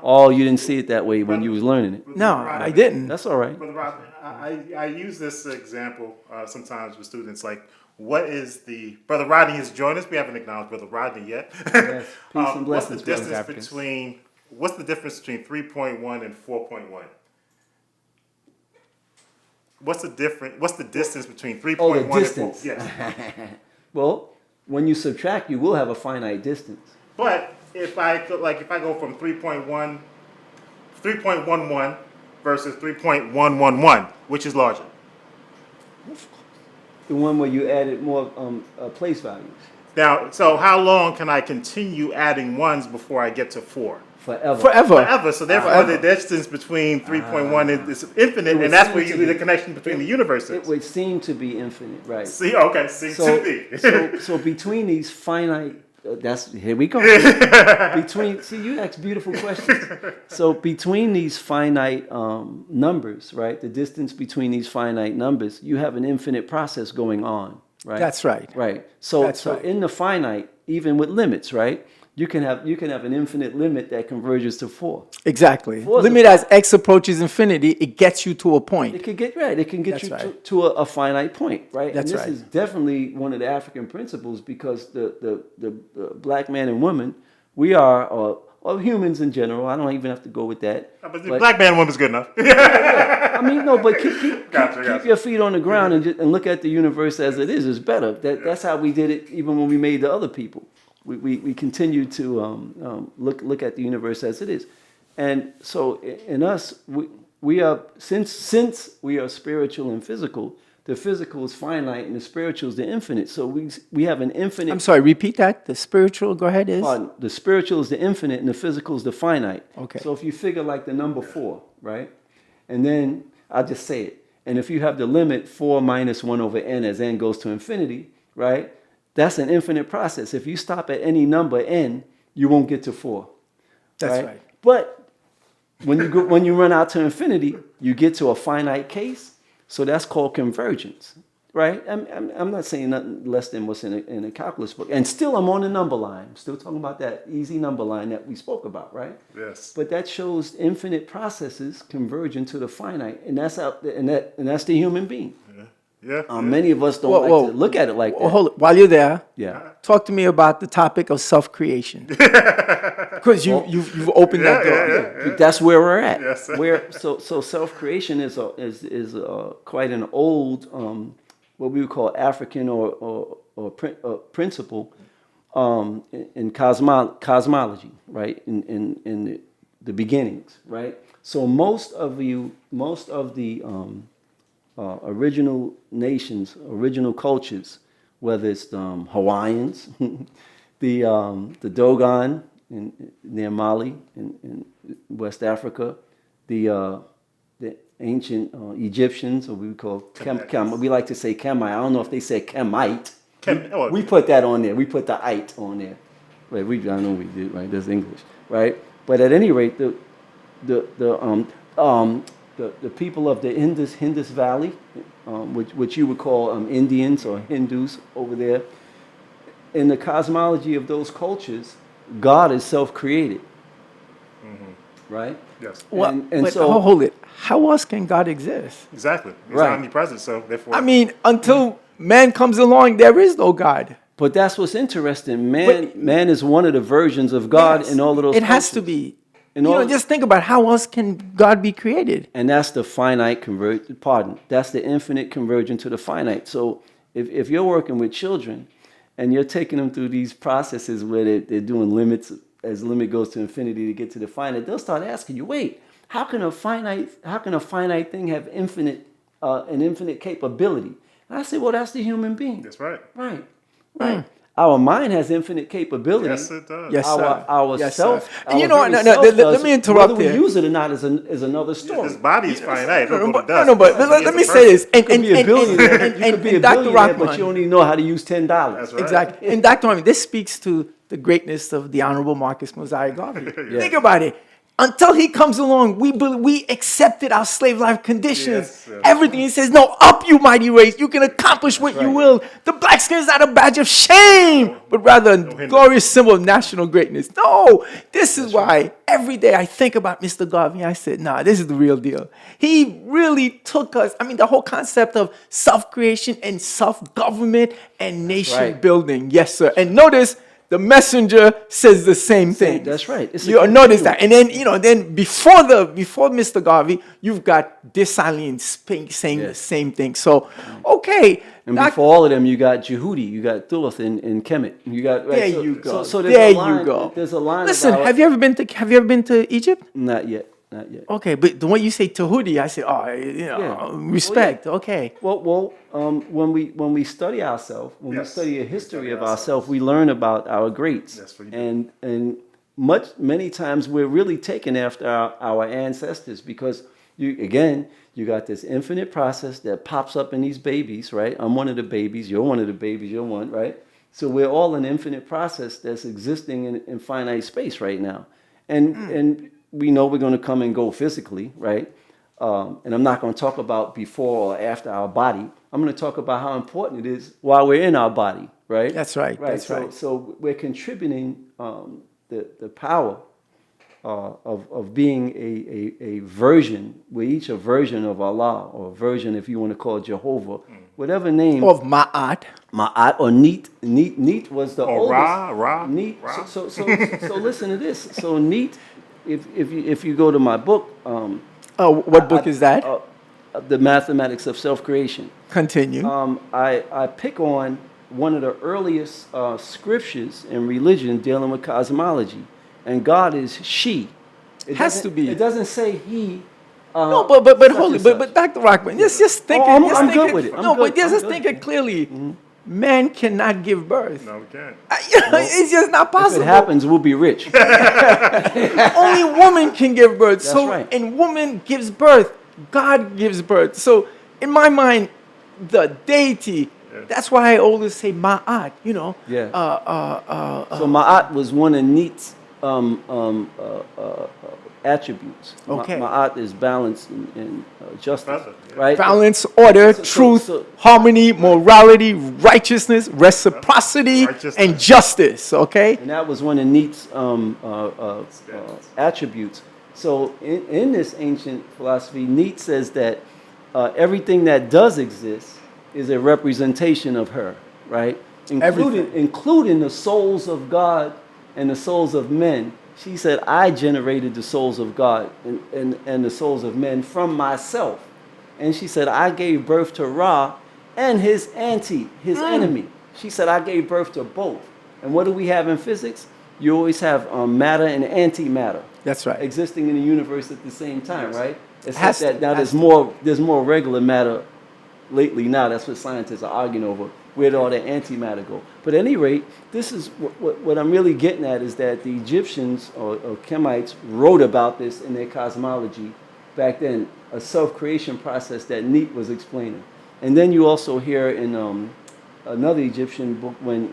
oh, you didn't see it that way when you was learning it. No, I didn't. That's all right. Brother Rodney, I use this example sometimes with students. Like, what is the Brother Rodney has joined us? We haven't acknowledged Brother Rodney yet. Yes. Peace and What's the blessings, brothers distance Africans. What's the difference between 3.1 and 4.1? What's the distance between 3.1 Oh, the and 4? distance. Yes. Well, when you subtract, you will have a finite distance. But if I go from 3.11 versus 3.111, which is larger? The one where you added more place values. Now, so how long can I continue adding ones before I get to 4? Forever. Forever. So therefore, the distance between 3.1 is infinite, and that's where you see the connection between the universes. It would seem to be infinite, right? See, okay, see, So, to be. so between these finite, here we go. You ask beautiful questions. So between these finite numbers, right? The distance between these finite numbers, you have an infinite process going on, right? That's right. Right. So That's right. in the finite, even with limits, right? You can have an infinite limit that converges to 4. Exactly. Four is Limit a- as x approaches infinity, it gets you to a point. It can get right. It can get That's you right. to a finite point, right? That's and this right. is definitely one of the African principles, because the black man and woman, we are or humans in general. I don't even have to go with that. But the black man woman's good enough. I mean, no, but keep Gotcha. your feet on the ground and look at the universe as it is. It's better. That's how we did it even when we made the other people. We continue to look at the universe as it is. And so in us, we are, since we are spiritual and physical, the physical is finite and the spiritual is the infinite. So we have an infinite. I'm sorry, repeat that. The spiritual, go ahead, is? Pardon, the spiritual is the infinite and the physical is the finite. Okay. So if you figure like the number 4, right? And then I'll just say it. And if you have the limit 4 minus 1 over n as n goes to infinity, right? That's an infinite process. If you stop at any number n, you won't get to 4. That's right. But when you run out to infinity, you get to a finite case. So that's called convergence, right? I'm not saying nothing less than what's in a calculus book. And still, I'm on the number line. I'm still talking about that easy number line that we spoke about, right? Yes. But that shows infinite processes converging to the finite, and that's that's the human being. Yeah. Many of us don't like to look at it like that. Hold it. While you're there, Yeah. talk to me about the topic of self-creation. Because you've opened that door. That's where we're at. Yes. So self-creation is quite an old what we would call African principle in cosmology, right? In the beginnings, right? So most of the original nations, original cultures, whether it's the Hawaiians, the Dogon near Mali in West Africa, the ancient Egyptians, or we would call we like to say Kemite. I don't know if they say Kemite. We put that on there. We put the "ite" on there. Right? I know we did. Right? That's English, right? But at any rate, the people of the Indus Valley, which you would call Indians or Hindus over there, in the cosmology of those cultures, God is self-created, right? Yes. Well, but so hold it. How else can God exist? Exactly. He's Right. omnipresent, so therefore. I mean, until man comes along, there is no God. But that's what's interesting. Man is one of the versions of God Yes, in all of those. it has to cultures. be. In You all- know, just think about how else can God be created? And that's the finite that's the infinite conversion to the finite. So if you're working with children and you're taking them through these processes where they're doing limits, as the limit goes to infinity to get to the finite, they'll start asking you, wait, how can a finite thing have an infinite capability? And I say, well, that's the human being. That's right. Right. Our mind has infinite capability. Yes, it does. Yes, sir. Our Yes, self. sir. Our You know, very no, self let does. me interrupt Whether there. we use it or not is another story. His body is finite. It'll go to but dust. but He let is me a say this. person. You could be a billionaire. You could be a Dr. billionaire, but Rahman, you only know how to use $10. That's right. exactly. And Dr. Rahman, this speaks to the greatness of the Honorable Marcus Mosiah Garvey. Think about it. Until he comes along, we accepted our slave life conditions. Yes, yes. Everything he says, no, up you mighty race. You can accomplish what you will. The black skin is not a badge of shame, but rather a hindrance. glorious symbol of national greatness. No, this is why every day I think about Mr. Garvey. I said, nah, this is the real deal. He really took us, I mean, the whole concept of self-creation and self-government and nation right. building. Yes, sir. And notice, the messenger says the same thing. That's right. It's a You notice continuum. that, and then before Mr. Garvey, you've got Dessalines saying the Yes. same thing. So, okay, And before all of them, you got Jehudi, you got Thuluth and Kemet. You got there so, you go. So there's there a line, you go. There's a line. Listen, about, have you ever been to Egypt? Not yet. Okay, but the way you say Tahuti, I say, Yeah. respect. Okay. Well, when we study ourselves, when we Yes. study a history Study of ourselves. ourselves, we learn about our greats. That's what you do. And many times we're really taken after our ancestors because you got this infinite process that pops up in these babies, right? I'm one of the babies. You're one of the babies. You're one, right? So we're all an infinite process that's existing in finite space right now, and we know we're going to come and go physically, right? And I'm not going to talk about before or after our body. I'm going to talk about how important it is while we're in our body, right? That's right. That's right. So we're contributing the power of being a version. We're each a version of Allah, or a version, if you want to call it Jehovah, whatever name. Of Ma'at. Ma'at or Neat. Neat was the oldest. Ra. Neat. So listen to this. So Neat, if you go to my book, What book is that? The Mathematics of Self-Creation. Continue. I pick on one of the earliest scriptures in religion dealing with cosmology, and God is she. It Has doesn't- to be. It doesn't say he. No, but such hold and it. But such. Dr. Rockman, just think. Oh, just I'm think good with it. No, but I'm just good. think it clearly. Man cannot give birth. No, we can't. It's just not If possible. it happens, we'll be rich. Only woman can give birth. That's So, right. and woman gives birth. God gives birth. So, in my mind, the deity. That's why I always say Ma'at. Yeah. So Ma'at was one of Neat's attributes. Okay. Ma'at is balance and justice, Perfect, yeah. right? balance, order, So- truth, so- harmony, morality, righteousness, reciprocity, Righteousness. and justice. Okay. And that was one of Neat's attributes. So in this ancient philosophy, Neat says that everything that does exist is a representation of her, right? Including the souls of God and the souls of men. She said, I generated the souls of God and the souls of men from myself. And she said, I gave birth to Ra, and his enemy. She said, I gave birth to both. And what do we have in physics? You always have matter and antimatter. That's right. Existing in the universe at the same time, right? It's Has like to, that now there's more regular matter lately now. That's what scientists are arguing over. Where'd all the antimatter go? But at any rate, this is what I'm really getting at is that the Egyptians or Kemites wrote about this in their cosmology back then, a self-creation process that Neat was explaining. And then you also hear in another Egyptian book when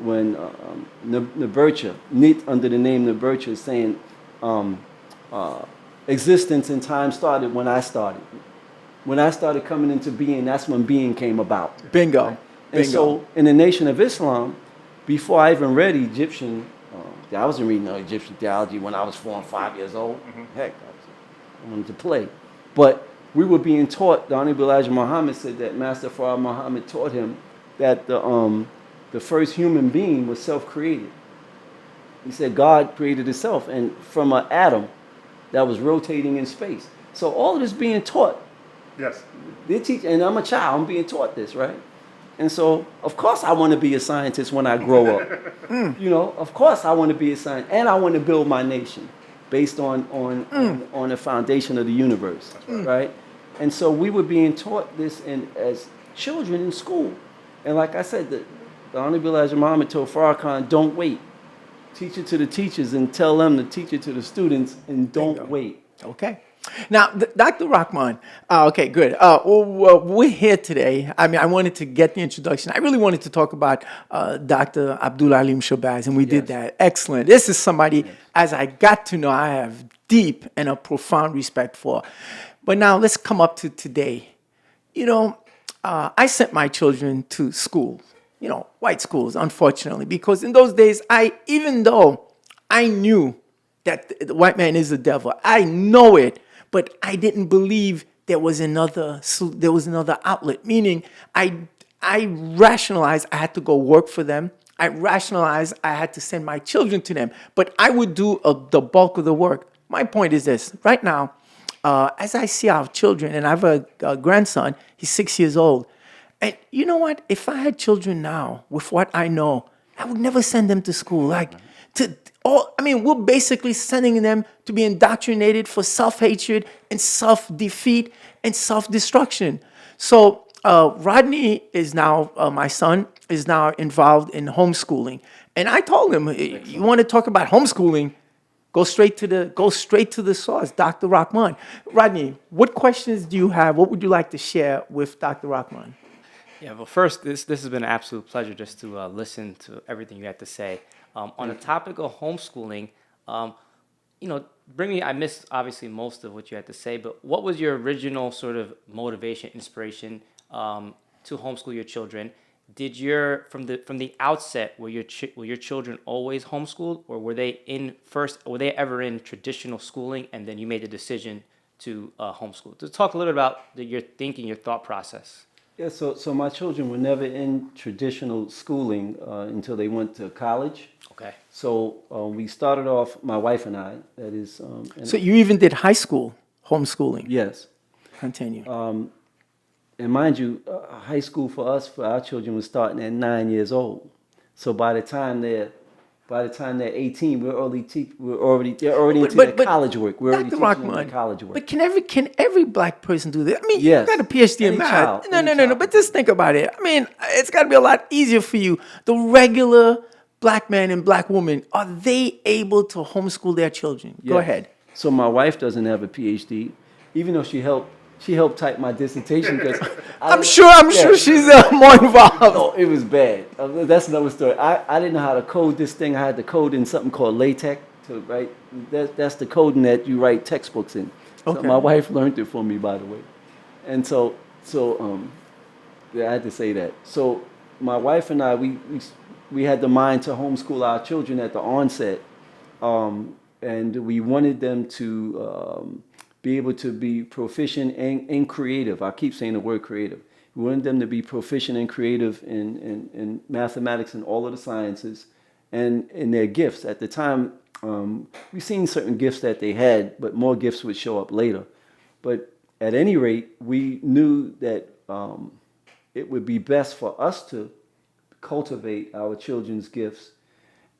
Nebercha, Neat under the name Nebercha, is saying existence and time started when I started. When I started coming into being, that's when being came about. Bingo. Right? And so in the Nation of Islam, before I even read Egyptian, I wasn't reading Egyptian theology when I was 4 and 5 years old. Heck, I wanted to play. But we were being taught, the Honorable Elijah Muhammad said that Master Farad Muhammad taught him that the first human being was self-created. He said God created himself and from an atom that was rotating in space. So all of this being taught. Yes. They teach, and I'm a child, I'm being taught this, right? And so, of course, I want to be a scientist when I grow up. You know, of course, I want to be a scientist, and I want to build my nation based on the foundation of the universe, right? And so we were being taught this as children in school. And like I said, the Honorable Elijah Muhammad told Farrakhan, don't wait. Teach it to the teachers and tell them to teach it to the students and don't wait. Okay. Now, Dr. Rahman, okay, good. We're here today. I mean, I wanted to get the introduction. I really wanted to talk about Dr. Abdul Alim Shabazz, and we did that. Excellent. This is somebody, as I got to know, I have deep and a profound respect for. But now let's come up to today. You know, I sent my children to school, you know, white schools, unfortunately, because in those days, even though I knew that the white man is the devil, I know it, but I didn't believe there was another outlet. Meaning, I rationalized I had to go work for them. I rationalized I had to send my children to them, but I would do the bulk of the work. My point is this: right now, as I see our children, and I have a grandson, he's 6 years old, and you know what? If I had children now, with what I know, I would never send them to school. We're basically sending them to be indoctrinated for self-hatred and self-defeat and self-destruction. So Rodney is now, my son, is now involved in homeschooling. And I told him, you want to talk about homeschooling, go straight to the source, Dr. Rahman. Rodney, what questions do you have? What would you like to share with Dr. Rahman? Yeah, well, first, this has been an absolute pleasure just to listen to everything you had to say. On the topic of homeschooling, I missed obviously most of what you had to say, but what was your original sort of motivation, inspiration to homeschool your children? Did from the outset were your children always homeschooled, or were they ever in traditional schooling, and then you made the decision to homeschool? To talk a little bit about your thinking, your thought process. Yeah, so my children were never in traditional schooling until they went to college. Okay. So we started off, my wife and I, that is. So you even did high school homeschooling? Yes. Continue. And mind you, high school for our children was starting at 9 years old. So by the time they're 18, they're already into their college work. We're already teaching them their college work. But can every black person do that? I mean, yes. You got a PhD in math. No. But just think about it. I mean, it's got to be a lot easier for you. The regular black man and black woman, are they able to homeschool their children? Yes. Go ahead. So my wife doesn't have a PhD, even though she helped type my dissertation because I'm sure she's more involved. No, it was bad. That's another story. I didn't know how to code this thing. I had to code in something called LaTeX to write. That's the coding that you write textbooks in. Okay. So my wife learned it for me, by the way. And so I had to say that. So my wife and I, we had the mind to homeschool our children at the onset, and we wanted them to be able to be proficient and creative. I keep saying the word creative. We wanted them to be proficient and creative in mathematics and all of the sciences and in their gifts. At the time, we've seen certain gifts that they had, but more gifts would show up later. But at any rate, we knew that it would be best for us to cultivate our children's gifts,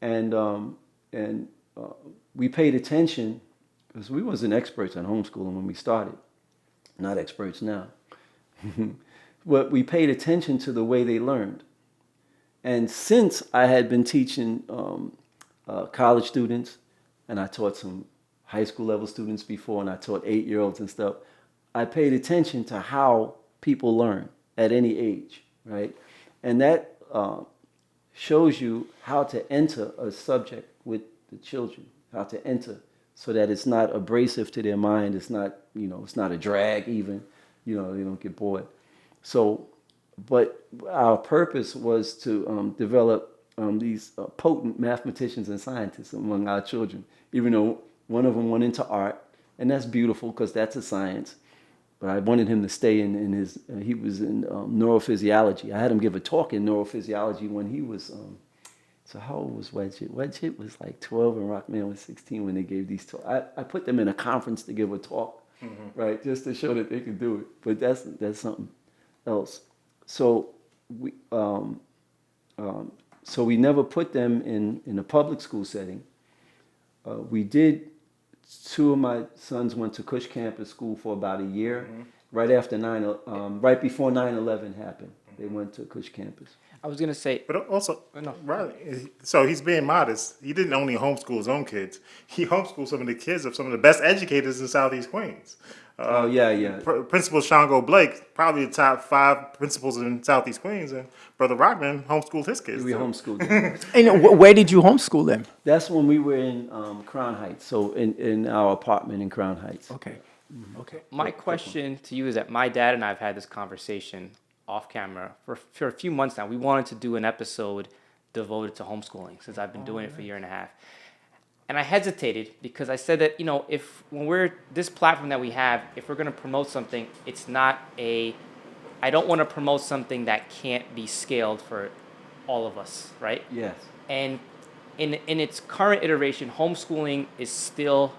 and we paid attention because we wasn't experts on homeschooling when we started, not experts now, but we paid attention to the way they learned. And since I had been teaching college students, and I taught some high school level students before, and I taught 8-year-olds and stuff, I paid attention to how people learn at any age, right? And that shows you how to enter a subject with the children, how to enter so that it's not abrasive to their mind, it's not, it's not a drag even, they don't get bored. So, but our purpose was to develop these potent mathematicians and scientists among our children, even though one of them went into art, and that's beautiful because that's a science. But I wanted him to stay in his, he was in neurophysiology. I had him give a talk in neurophysiology when he was, so how old was Wedgett? Wedgett was like 12 and Rockman was 16 when they gave these talks. I put them in a conference to give a talk, right, just to show that they could do it. But that's something else. So we never put them in a public school setting. We did. 2 of my sons went to Cush Campus School for about a year, right after right before 9/11 happened. They went to Cush Campus. I was gonna say, But also, no. right? So he's being modest. He didn't only homeschool his own kids. He homeschooled some of the kids of some of the best educators in Southeast Queens. Yeah. Principal Shango Blake, probably the top 5 principals in Southeast Queens, and Brother Rodman homeschooled his kids. We too. homeschooled them. And where did you homeschool them? That's when we were in Crown Heights, so in our apartment in Crown Heights. Okay. Okay. My question to you is that my dad and I have had this conversation off camera for a few months now. We wanted to do an episode devoted to homeschooling since I've been doing it for a year and a half. And I hesitated because I said that, if when we're this platform that we have, if we're going to promote something, it's not I don't want to promote something that can't be scaled for all of us, right? Yes. And in its current iteration, homeschooling is still,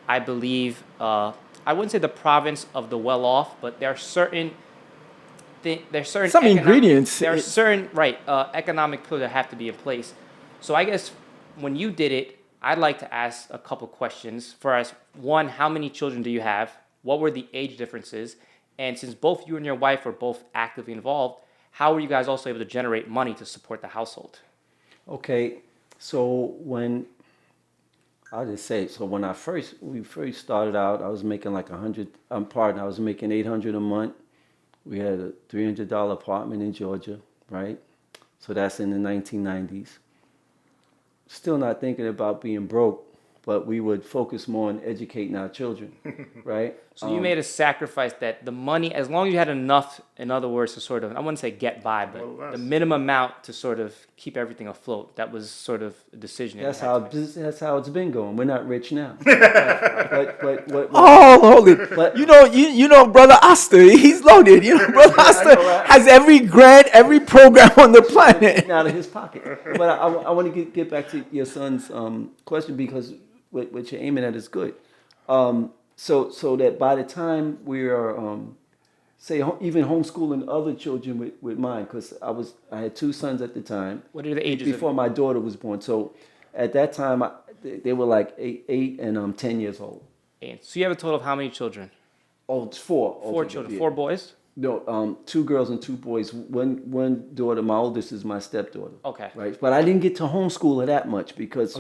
I believe, I wouldn't say the province of the well-off, but there are certain Some ingredients. There are certain economic pillars that have to be in place. So I guess when you did it, I'd like to ask a couple questions. For us, one, how many children do you have? What were the age differences? And since both you and your wife were both actively involved, how were you guys also able to generate money to support the household? Okay, so when we first started out, I was making like I was making $800 a month. We had a $300 apartment in Georgia, right? So that's in the 1990s. Still not thinking about being broke, but we would focus more on educating our children, right? So you made a sacrifice that the money, as long as you had enough, in other words, to sort of, I wouldn't say get by, but the minimum amount to sort of keep everything afloat, that was sort of a decision. That's how it's been going. We're not rich now. Hold it. But- you know, Brother Oster, he's loaded. Brother Oster right? has every grant, every program on the planet. Out of his pocket. But I want to get back to your son's question because what you're aiming at is good. So that by the time we are, even homeschooling other children with mine, because I had 2 sons at the time. What are the ages before my daughter was born? So at that time, they were like 8 and 10 years old. So you have a total of how many children? Oh, it's 4. 4 children, 4 boys? No, 2 girls and 2 boys. One daughter, my oldest is my stepdaughter. Okay. Right, but I didn't get to homeschool her that much because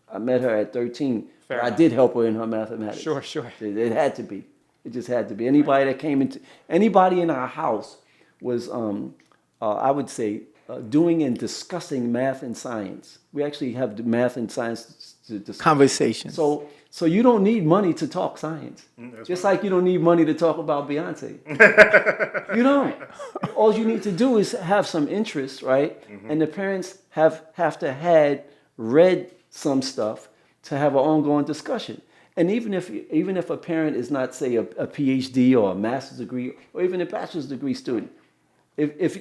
I met her at 13. Fair I enough. did help her in her mathematics. Sure. It had to be. It just had to be. Anybody in our house was, I would say, doing and discussing math and science. We actually have the math and science to discuss. Conversations. So you don't need money to talk science. Just like you don't need money to talk about Beyonce. You don't. All you need to do is have some interest, right? And the parents have to had read some stuff to have an ongoing discussion. And even if a parent is not, say, a PhD or a master's degree or even a bachelor's degree student, if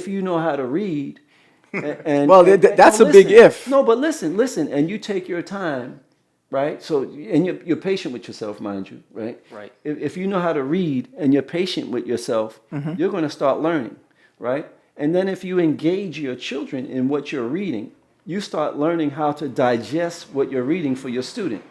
you know how to read, and Well, that's a big if. No, but listen, and you take your time right? So, and you're patient with yourself, mind you, right? Right. If you know how to read and you're patient with yourself, you're going to start learning, right? And then if you engage your children in what you're reading, you start learning how to digest what you're reading for your student.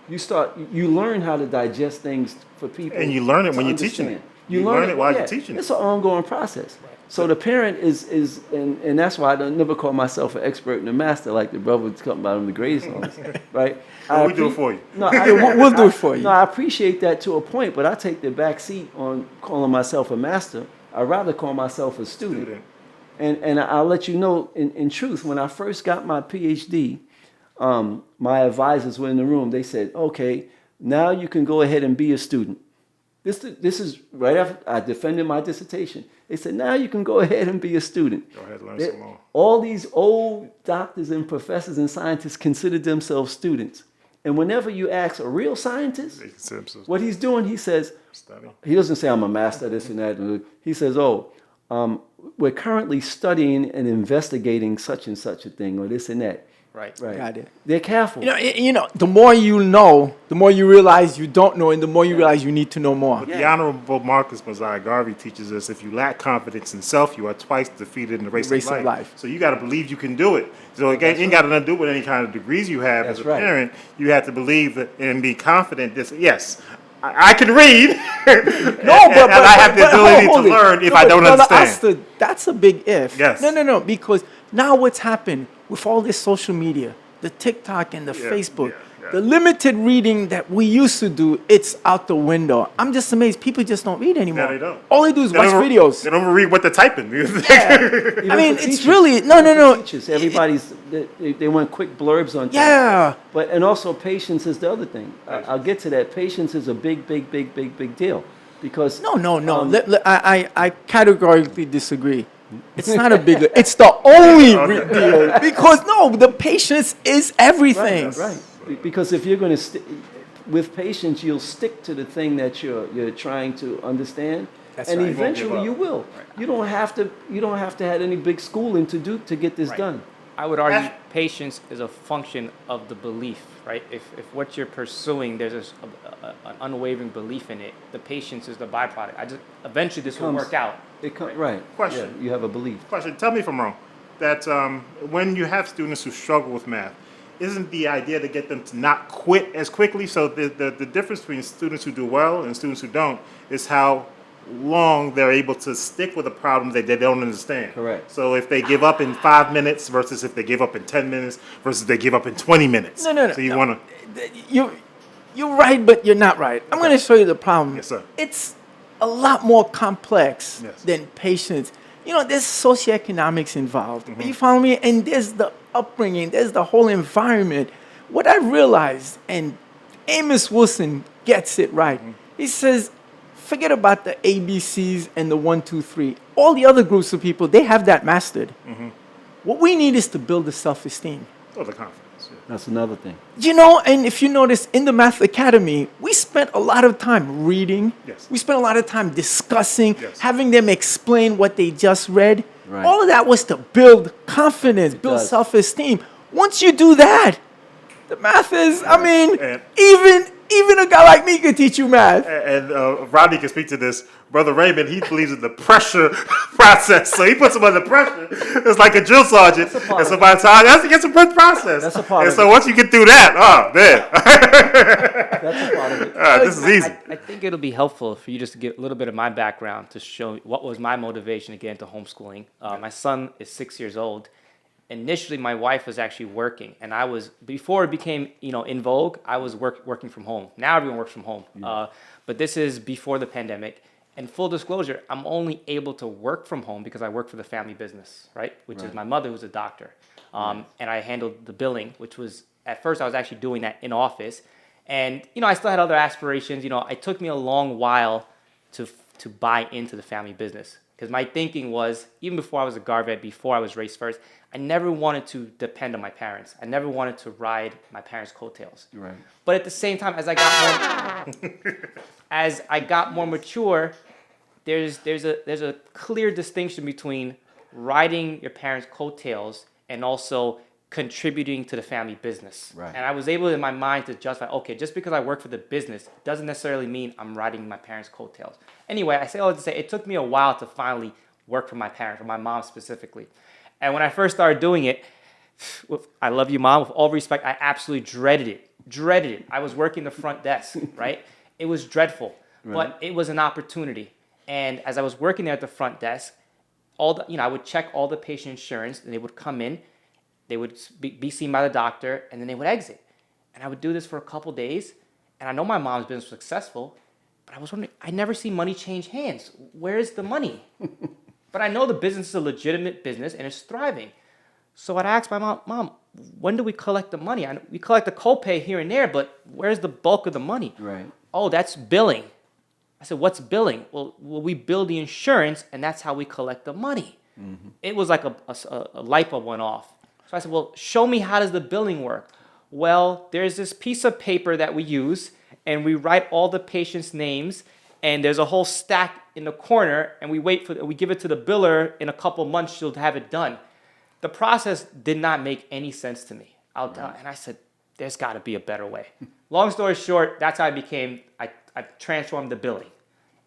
You learn how to digest things for people. And you learn it to when you're teaching understand. it. You learn it while you're teaching it. It's an ongoing process. So the parent is and that's why I don't never call myself an expert and a master like the brother was talking about on the grades and all this, right? Well, we do it for you. No, We'll do it for you. No, I appreciate that to a point, but I take the back seat on calling myself a master. I'd rather call myself a student. And I'll let you know, in truth, when I first got my PhD, my advisors were in the room. They said, okay, now you can go ahead and be a student. This is right after I defended my dissertation. They said, now you can go ahead and be a student. Go ahead, learn some more. All these old doctors and professors and scientists consider themselves students. And whenever you ask a real scientist what he's doing, he says, Study. he doesn't say I'm a master, this and that. He says, we're currently studying and investigating such and such a thing or this and that. Right. Got it. They're careful. The more you know, the more you realize you don't know, and the more you realize you need to know more. The Honorable Marcus Mosiah Garvey teaches us if you lack confidence in self, you are twice defeated in the race of life. So you got to believe you can do it. So it ain't got nothing to do with any kind of degrees you have as a parent. You have to believe that and be confident. Yes, I can read. But I have the ability to learn if I don't understand. Oster, that's a big if. Yes. No, because now what's happened with all this social media, the TikTok and the Facebook, the limited reading that we used to do, it's out the window. I'm just amazed. People just don't read anymore. No, they don't. All they do is watch videos. They don't even read what they're typing. I mean, it's really, no. Teachers, everybody's, they want quick blurbs on things. Yeah. But, and also patience is the other thing. I'll get to that. Patience is a big deal. Because No. I categorically disagree. It's not a big. It's the only deal because the patience is everything. Right. Because if you're going to with patience, you'll stick to the thing that you're trying to understand, and right. eventually you will. Right. You don't have to have any big schooling to get this done. I would argue patience is a function of the belief, right? If what you're pursuing, there's an unwavering belief in it, the patience is the byproduct. Eventually this will work out. Right. Question. Yeah, you have a belief. Question. Tell me if I'm wrong. That when you have students who struggle with math, isn't the idea to get them to not quit as quickly? So the difference between students who do well and students who don't is how long they're able to stick with a problem that they don't understand. Correct. So if they give up in 5 minutes versus if they give up in 10 minutes versus they give up in 20 minutes. No. So you want to... You're right, but you're not right. I'm going to show you the problem. Yes, sir. It's a lot more complex Yes. than patience. There's socioeconomics involved. Mm-hmm. You follow me? And there's the upbringing. There's the whole environment. What I realized, and Amos Wilson gets it right. Mm-hmm. He says, forget about the ABCs and the 1, 2, 3. All the other groups of people, they have that mastered. Mm-hmm. What we need is to build the self-esteem. Oh, the confidence. Yeah. That's another thing. And if you notice, in the Math Academy, we spent a lot of time reading. Yes. We spent a lot of time discussing, Yes. having them explain what they just read. Right. All of that was to build confidence, build does. self-esteem. Once you do that, the math is, And- even a guy like me can teach you math. And Rodney can speak to this. Brother Raymond, he believes in the pressure process. So he puts him under pressure. It's like a drill sergeant. And so by the time he gets a process. That's a part and of so it. once you get through that, That's a part of it. this is easy. I think it'll be helpful for you just to get a little bit of my background to show what was my motivation to get into homeschooling. My son is 6 years old. Initially, my wife was actually working, and before it became in vogue, I was working from home. Now everyone works from home, but this is before the pandemic. And full disclosure, I'm only able to work from home because I work for the family business, right? Which is my mother, who's a doctor, and I handled the billing, which was at first I was actually doing that in office, and I still had other aspirations. It took me a long while to buy into the family business. Because my thinking was, even before I was a Garvet, before I was race first, I never wanted to depend on my parents. I never wanted to ride my parents' coattails. Right. But at the same time, as I got more mature, there's a clear distinction between riding your parents' coattails and also contributing to the family business. Right. And I was able in my mind to justify, okay, just because I work for the business doesn't necessarily mean I'm riding my parents' coattails. Anyway, I say all that to say it took me a while to finally work for my parents, for my mom specifically. And when I first started doing it, I love you, Mom, with all respect, I absolutely dreaded it. I was working the front desk, right? It was dreadful, but it was an opportunity. And as I was working there at the front desk, I would check all the patient insurance, and they would come in, they would be seen by the doctor, and then they would exit. And I would do this for a couple days, and I know my mom's business was successful, but I was wondering, I never see money change hands. Where is the money? But I know the business is a legitimate business, and it's thriving. So I'd ask my mom, when do we collect the money? We collect the copay here and there, but where's the bulk of the money? Right. Oh, that's billing. I said, what's billing? Well, we bill the insurance, and that's how we collect the money. Mm-hmm. It was like a light bulb went off. So I said, well, show me how does the billing work? Well, there's this piece of paper that we use, and we write all the patients' names, and there's a whole stack in the corner, and we give it to the biller. In a couple months, she'll have it done. The process did not make any sense to me. And I said, there's got to be a better way. Long story short, that's how I transformed the billing.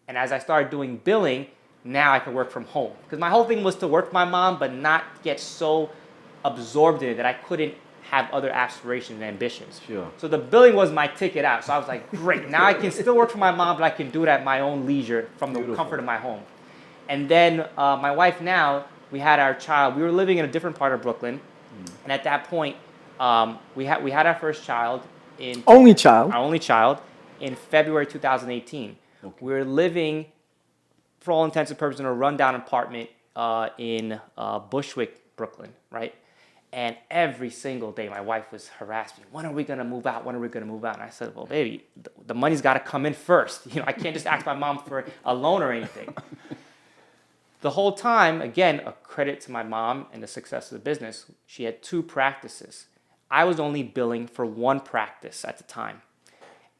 And as I started doing billing, now I can work from home. Because my whole thing was to work with my mom, but not get so absorbed in it that I couldn't have other aspirations and ambitions. Sure. So the billing was my ticket out. So I was like, great. Now I can still work for my mom, but I can do it at my own leisure from the comfort of my home. And then my wife now, we had our child. We were living in a different part of Brooklyn. And at that point, we had our first child. Our only child in February 2018. Okay. We were living, for all intents and purposes, in a rundown apartment in Bushwick, Brooklyn, right? And every single day, my wife was harassing me. When are we going to move out? When are we going to move out? And I said, well, baby, the money's got to come in first. I can't just ask my mom for a loan or anything. The whole time, again, a credit to my mom and the success of the business, she had 2 practices. I was only billing for 1 practice at the time.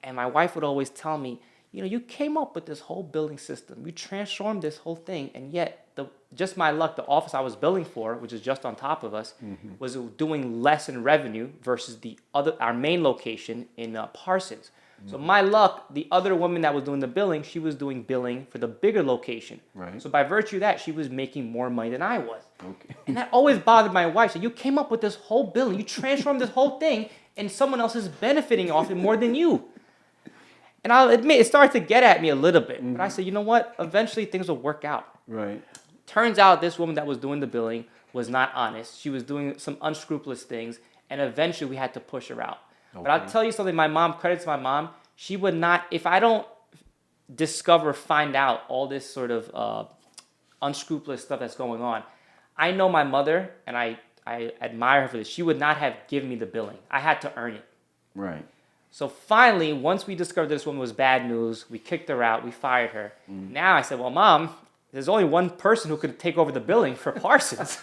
And my wife would always tell me, you came up with this whole billing system. You transformed this whole thing, and yet, just my luck, the office I was billing for, which is just on top of us, was doing less in revenue versus our main location in Parsons. So my luck, the other woman that was doing the billing, she was doing billing for the bigger location. Right. So by virtue of that, she was making more money than I was. Okay. And that always bothered my wife. So you came up with this whole billing, you transformed this whole thing, and someone else is benefiting off it more than you. And I'll admit, it started to get at me a little bit. But I said, you know what? Eventually, things will work out. Right. Turns out this woman that was doing the billing was not honest. She was doing some unscrupulous things, and eventually we had to push her out. Okay. But I'll tell you something, credit to my mom, she would not, if I don't find out all this sort of unscrupulous stuff that's going on, I know my mother, and I admire her for this, she would not have given me the billing. I had to earn it. Right. So finally, once we discovered this woman was bad news, we kicked her out, we fired her. Now I said, well, Mom, there's only one person who could take over the billing for Parsons.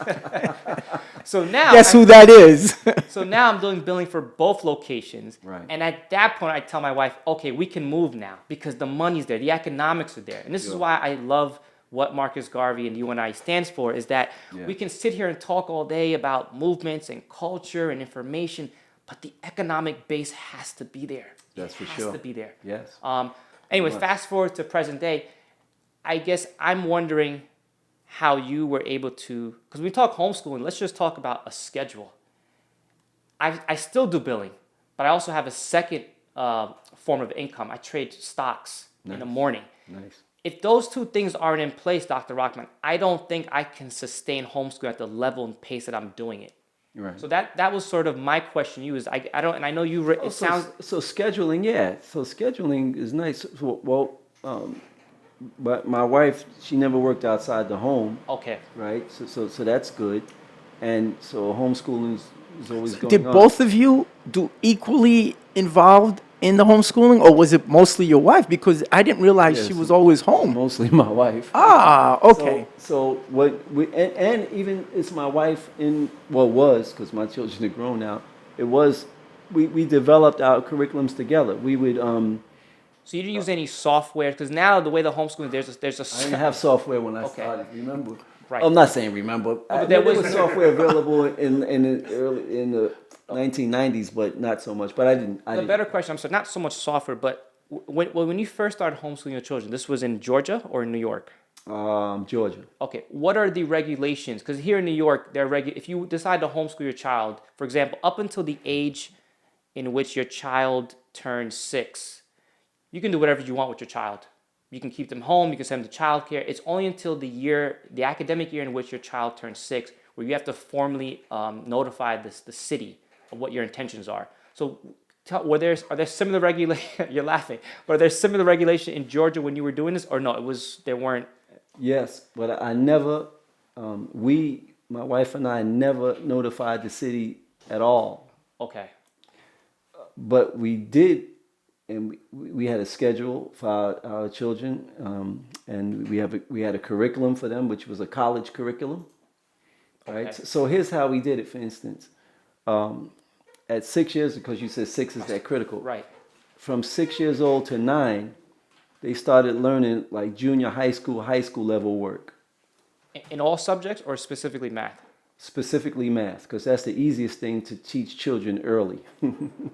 So now, guess who that is? So now I'm doing billing for both locations. Right. And at that point, I tell my wife, okay, we can move now because the money's there, the economics are there. And this is why I love what Marcus Garvey and UNI stands for, is that we can sit here and talk all day about movements and culture and information, but the economic base has to be there. That's for sure. It has to be there. Yes. Anyways, fast forward to present day. I guess I'm wondering how you were able to, because we talk homeschooling, let's just talk about a schedule. I still do billing, but I also have a second form of income. I trade stocks in the morning. Nice. If those 2 things aren't in place, Dr. Rahman, I don't think I can sustain homeschool at the level and pace that I'm doing it. Right. So that was sort of my question to you, is I don't, and I know you, it sounds. So scheduling, So scheduling is nice. But my wife, she never worked outside the home. Okay. Right. So that's good. And so homeschooling is always going on. Did both of you do equally involved in the homeschooling, or was it mostly your wife? Because I didn't realize she was always home. Mostly my wife. Ah, okay. So what and even it's my wife was, because my children are grown now. It was, we developed our curriculums together. We would So you didn't use any software, because now the way the homeschooling, there's a. I didn't have software when I started. Remember, Right. I'm not saying remember. There was software available in the 1990s, but not so much. But I didn't. The better question, I'm sorry, not so much software, but when you first started homeschooling your children, this was in Georgia or in New York? Georgia. Okay, what are the regulations? Because here in New York, if you decide to homeschool your child, for example, up until the age in which your child turns 6, you can do whatever you want with your child. You can keep them home, you can send them to childcare. It's only until the academic year in which your child turns 6, where you have to formally notify the city of what your intentions are. So are there similar regulations? You're laughing, but are there similar regulation in Georgia when you were doing this, or no? There weren't. Yes, but I never. My wife and I never notified the city at all. Okay. But we did, and we had a schedule for our children, and we had a curriculum for them, which was a college curriculum. Right. Okay. So here's how we did it. For instance, at 6 years, because you said 6 is that critical. Right. From 6 years old to 9, they started learning like junior high school level work. In all subjects or specifically math? Specifically math, because that's the easiest thing to teach children early.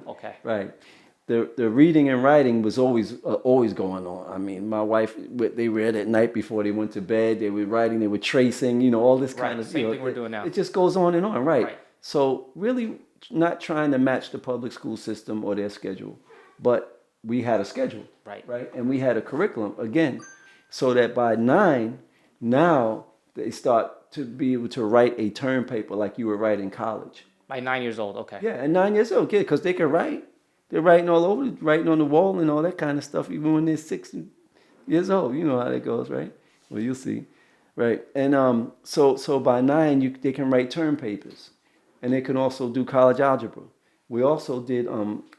Okay. Right. The reading and writing was always going on. I mean, my wife, they read at night before they went to bed. They were writing, they were tracing, all this kind of Same thing we're doing now. It just goes on and on, right? Right. So really not trying to match the public school system or their schedule, but we had a schedule, right? And we had a curriculum again, so that by 9, now they start to be able to write a term paper like you would write in college. By 9 years old, okay. Yeah, and 9 years old, because they can write. They're writing all over, writing on the wall and all that kind of stuff, even when they're 6 years old. You know how that goes, right? Well, you'll see, right? And so by 9, they can write term papers, and they can also do college algebra. We also did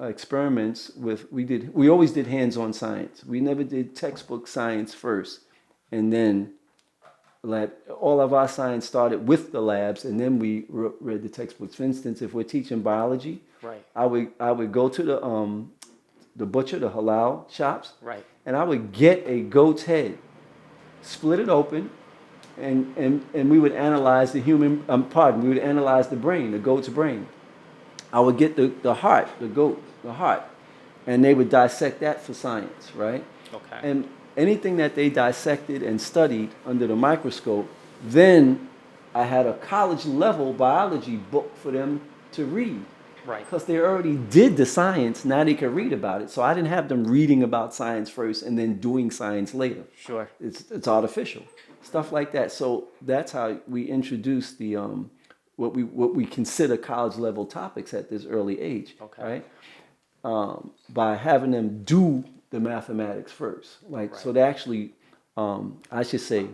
experiments we always did hands-on science. We never did textbook science first, and then lab. All of our science started with the labs, and then we read the textbooks. For instance, if we're teaching biology, right, I would go to the butcher, the halal shops, right, and I would get a goat's head, split it open, and we would analyze we would analyze the brain, the goat's brain. I would get the heart, the heart, and they would dissect that for science, right? Okay. And anything that they dissected and studied under the microscope, then I had a college level biology book for them to read. Right. Because they already did the science, now they could read about it. So I didn't have them reading about science first and then doing science later. Sure. It's artificial. Stuff like that. So that's how we introduced the what we consider college level topics at this early age. Okay. Right? By having them do the mathematics first. So they actually, I should say,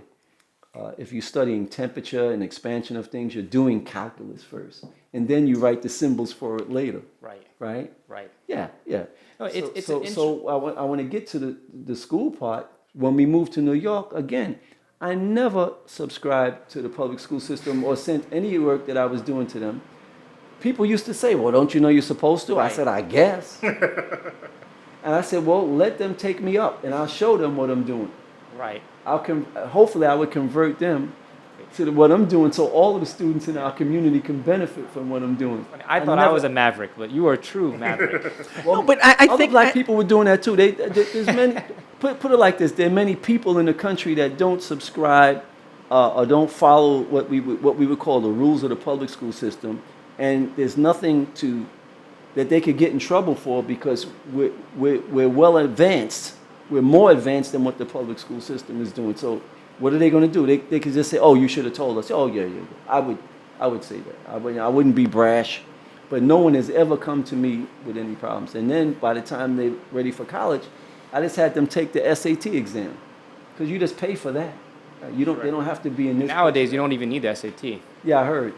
if you're studying temperature and expansion of things, you're doing calculus first, and then you write the symbols for it later. Right. Right. Right. Yeah. Yeah. No, so I want to get to the school part. When we moved to New York, again, I never subscribed to the public school system or sent any work that I was doing to them. People used to say, "Well, don't you know you're supposed to?" Right. I said, "I guess." And I said, "Well, let them take me up, and I'll show them what I'm doing." Right. Hopefully, I would convert them to what I'm doing, so all of the students in our community can benefit from what I'm doing. I thought I was a maverick, but you are a true maverick. Well, no, but I think black people were doing that too. There's many. Put it like this: there are many people in the country that don't subscribe or don't follow what we would call the rules of the public school system, and there's nothing that they could get in trouble for because we're well advanced. We're more advanced than what the public school system is doing. So what are they going to do? They could just say, "Oh, you should have told us." Oh, yeah. I would say that. I wouldn't be brash, but no one has ever come to me with any problems. And then by the time they're ready for college, I just had them take the SAT exam because you just pay for that. They don't have to be in this. Nowadays, you don't even need the SAT. Yeah, I heard.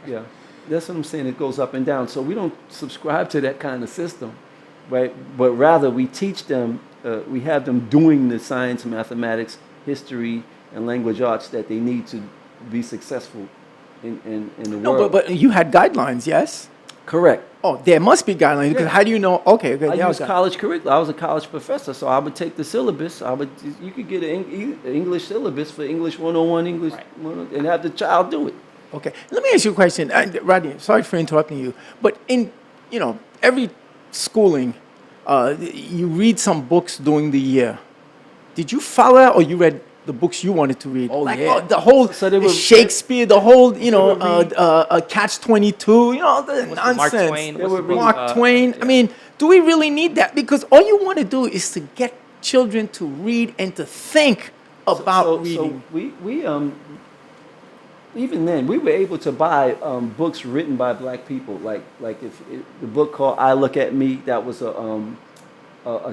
Yeah. That's what I'm saying. It goes up and down. So we don't subscribe to that kind of system, right? But rather we teach them, we have them doing the science, mathematics, history, and language arts that they need to be successful in the world. But you had guidelines, yes? Correct. Oh, there must be guidelines, because how do you know? Okay, good. I used college curriculum. I was a college professor, so I would take the syllabus. You could get an English syllabus for English 101, English 101, and have the child do it. Okay, let me ask you a question, Rodney. Sorry for interrupting you, but in every schooling, you read some books during the year. Did you follow that, or you read the books you wanted to read? Oh, like, yeah. the whole So Shakespeare, the whole Catch-22, the nonsense. Mark Twain. Yeah. I mean, do we really need that? Because all you want to do is to get children to read and to think about reading. So we even then we were able to buy books written by black people. Like if the book called "I Look at Me," that was a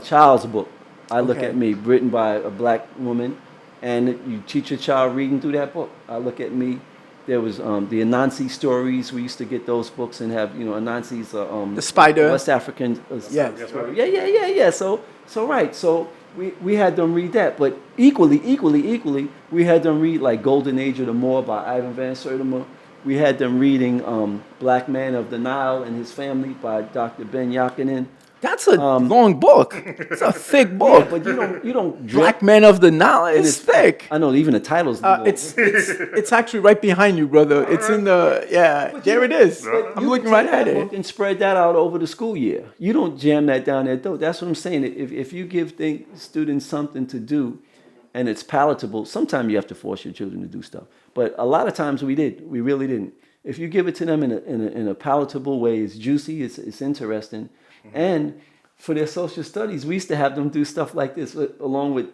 child's book. I Look at Me, written by a black woman, and you teach your child reading through that book. I Look at Me. There was the Anansi stories. We used to get those books and have Anansi's The spider. West African Yeah. story. Yeah. So right. So we had them read that, but equally, we had them read like Golden Age of the Moor by Ivan Van Sertima. We had them reading Black Man of the Nile and His Family by Dr. Ben Yakinen. That's a long book. It's a thick book. Yeah, but you don't Black Men of the Nile is thick. I know even the titles. It's actually right behind you, brother. It's in the there it is. I'm looking right at it. And spread that out over the school year. You don't jam that down their throat. That's what I'm saying. If you give students something to do, and it's palatable, sometimes you have to force your children to do stuff. But a lot of times we did. We really didn't. If you give it to them in a palatable way, it's juicy, it's interesting. And for their social studies, we used to have them do stuff like this, along with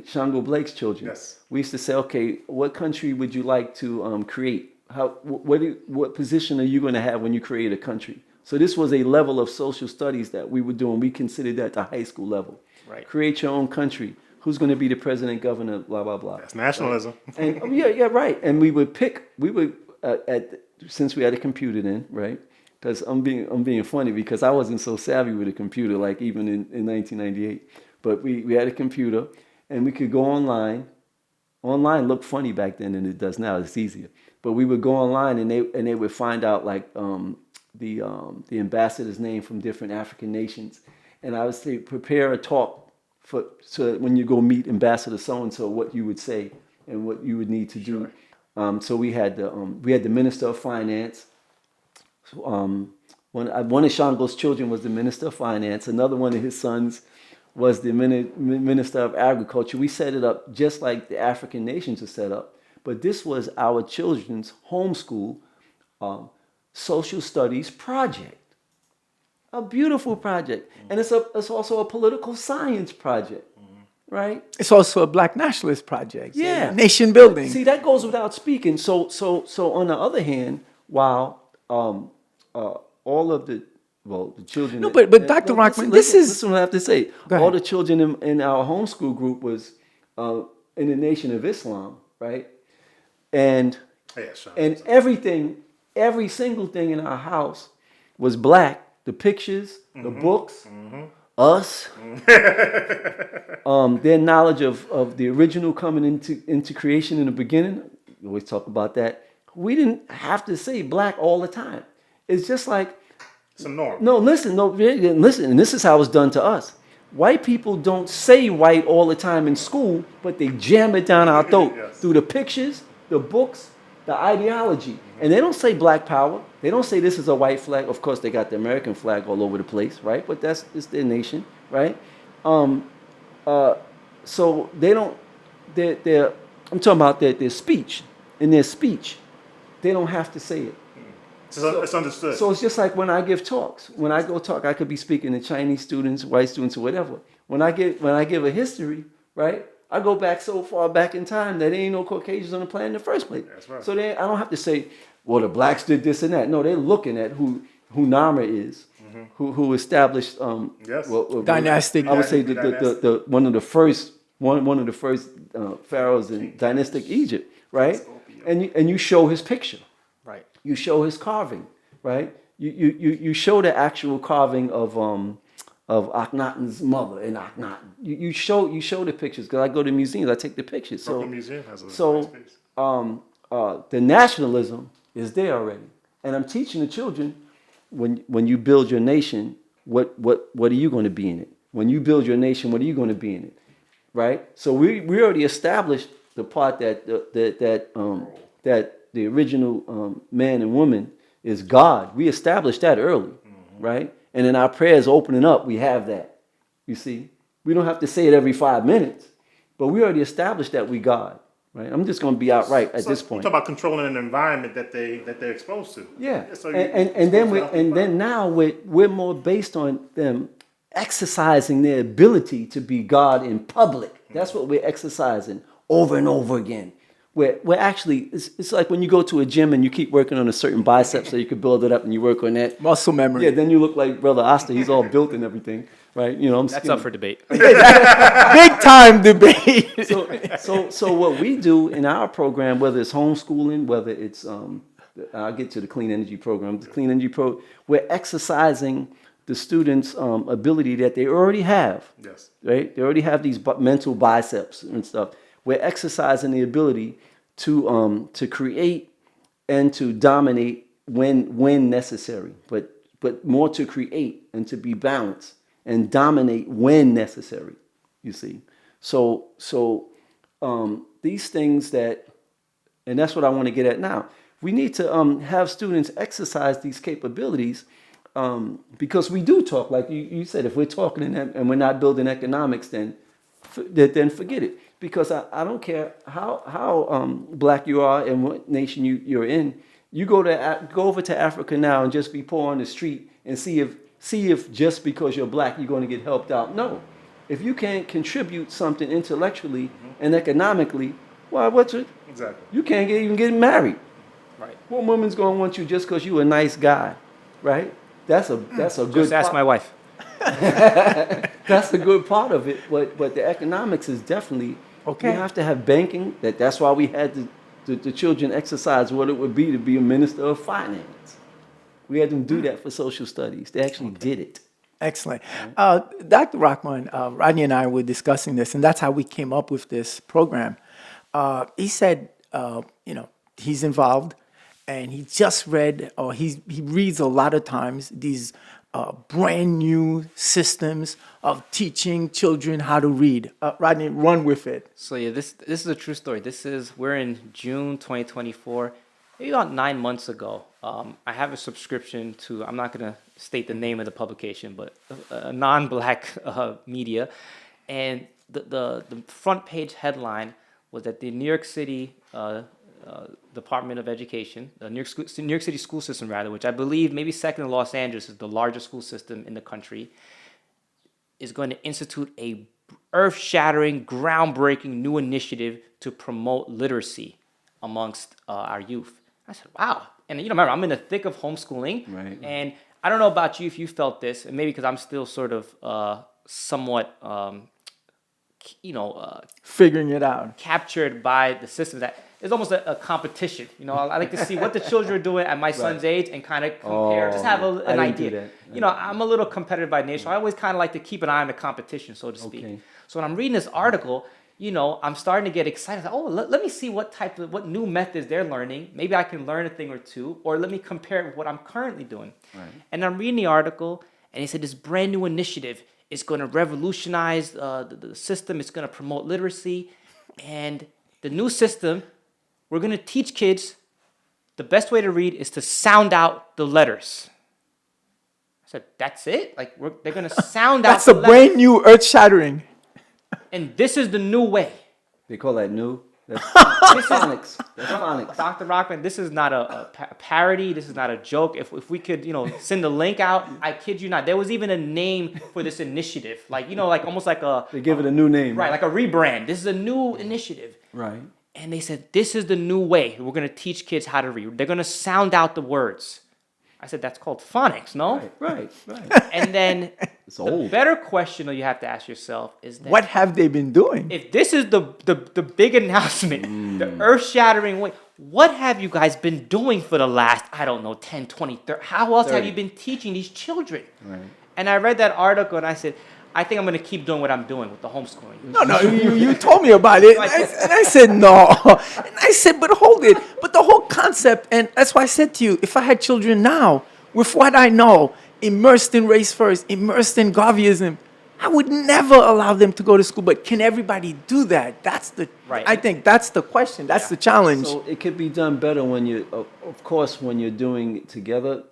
Shango Blake's children. Yes. We used to say, okay, what country would you like to create? What position are you going to have when you create a country? So this was a level of social studies that we were doing. We considered that the high school level. Right. Create your own country. Who's going to be the president, governor, blah, blah, blah. That's nationalism. Right? And right. And we would since we had a computer then, right? Because I'm being funny because I wasn't so savvy with a computer, like even in 1998. But we had a computer, and we could go online. Online looked funny back then than it does now. It's easier. But we would go online, and they would find out like the ambassador's name from different African nations, and I would say prepare a talk so when you go meet Ambassador so and so, what you would say and what you would need to do. So we had the Minister of Finance. One of Shango's children was the Minister of Finance. Another one of his sons was the Minister of Agriculture. We set it up just like the African nations are set up. But this was our children's homeschool social studies project. A beautiful project. And it's also a political science project. Right? It's also a black nationalist project. Yeah. Nation building. See, that goes without speaking. So on the other hand, while all of the children. No, but Dr. Rahman, this is what I have to say. All the children in our homeschool group was in the Nation of Islam, right? And every single thing in our house was black. The pictures, the books, us, their knowledge of the original coming into creation in the beginning. We always talk about that. We didn't have to say black all the time. It's just like it's a norm. Listen, and this is how it's done to us. White people don't say white all the time in school, but they jam it down our throat through the pictures, the books, the ideology. And they don't say black power. They don't say this is a white flag. Of course, they got the American flag all over the place, right? But it's their nation, right? So they don't. I'm talking about their speech. In their speech, they don't have to say it. It's understood. So it's just like when I give talks. When I go talk, I could be speaking to Chinese students, white students, or whatever. When I give a history, right? I go back so far back in time that there ain't no Caucasians on the planet in the first place. That's right. So I don't have to say, well, the blacks did this and that. No, they're looking at who Nama is, who established dynastic. I would say the one of the first pharaohs in dynastic Egypt, right? And you show his picture. Right. You show his carving, right? You show the actual carving of Akhenaten's mother in Akhenaten. You show the pictures because I go to museums. I take the pictures. Brooklyn Museum has a nice piece. The nationalism is there already, and I'm teaching the children. when you build your nation, what are you going to be in it? When you build your nation, what are you going to be in it? Right? So we already established the part that the original man and woman is God. We established that early, right? And in our prayers opening up, we have that. You see, we don't have to say it every 5 minutes, but we already established that we God, right? I'm just going to be outright at this point. You talk about controlling an environment that they're exposed to. Yeah, So then now we're more based on them exercising their ability to be God in public. That's what we're exercising over and over again. We're actually, it's like when you go to a gym and you keep working on a certain bicep so you can build it up and you work on that. Muscle memory. Yeah, then you look like Brother Oster. He's all built and everything, right? You know, That's up for debate. Big time debate. So what we do in our program, whether it's homeschooling, whether it's, I'll get to the clean energy program, we're exercising the students' ability that they already have. Yes. Right? They already have these mental biceps and stuff. We're exercising the ability to create and to dominate when necessary, but more to create and to be balanced and dominate when necessary. You see, so these things and that's what I want to get at now. We need to have students exercise these capabilities because we do talk, like you said. If we're talking and we're not building economics, then forget it. Because I don't care how black you are and what nation you're in. You go over to Africa now and just be poor on the street and see if just because you're black you're going to get helped out. No, if you can't contribute something intellectually and economically, why? What's it? Exactly. You can't even get married. Right. What woman's going to want you just because you're a nice guy, right? That's a good. Just ask my wife. That's a good part of it, but the economics is definitely okay. You have to have banking. That's why we had the children exercise what it would be to be a minister of finance. We had them do that for social studies. They actually did it. Excellent. Dr. Rahman, Rodney and I were discussing this, and that's how we came up with this program. He said, he's involved, and he just read, or he reads a lot of times these brand new systems of teaching children how to read. Rodney, run with it. So yeah, this is a true story. We're in June 2024. Maybe about 9 months ago, I have a subscription to, I'm not going to state the name of the publication, but a non-black media. And the front page headline was that the New York City Department of Education, the New York City school system, rather, which I believe maybe second to Los Angeles is the largest school system in the country, is going to institute a earth-shattering, groundbreaking new initiative to promote literacy amongst our youth. I said, wow. And remember, I'm in the thick of homeschooling. Right. And I don't know about you if you felt this, and maybe because I'm still sort of somewhat, figuring it out, captured by the system that it's almost a competition. I like to see what the children are doing at my son's age and kind of compare, just have an idea. I'm a little competitive by nature. So I always kind of like to keep an eye on the competition, so to speak. Okay. So when I'm reading this article, I'm starting to get excited. Oh, let me see what new methods they're learning. Maybe I can learn a thing or two, or let me compare it with what I'm currently doing. Right. And I'm reading the article, and he said this brand new initiative is going to revolutionize the system. It's going to promote literacy. And the new system, we're going to teach kids the best way to read is to sound out the letters. I said, that's it? They're going to sound out the letters. That's a brand new, earth-shattering. And this is the new way. They call that new? That's phonics. That's phonics. Dr. Rahman, this is not a parody. This is not a joke. If we could, send the link out, I kid you not. There was even a name for this initiative. Almost like a... They give it a new name. Right, like a rebrand. This is a new initiative. Right. And they said, this is the new way. We're going to teach kids how to read. They're going to sound out the words. I said, that's called phonics, no? Right. And then it's old. The better question that you have to ask yourself is that... what have they been doing? If this is the big announcement, the earth-shattering way, what have you guys been doing for the last, 10, 20, 30... How else have you been teaching these children? Right. And I read that article and I said, I think I'm going to keep doing what I'm doing with the homeschooling. No, you told me about it. And I said, no. And I said, but hold it. But the whole concept, and that's why I said to you, if I had children now, with what I know, immersed in race first, immersed in Garveyism, I would never allow them to go to school. But can everybody do that? That's the, Right. I think that's the question. That's the challenge. So it could be done better when you, of course, when you're doing it together.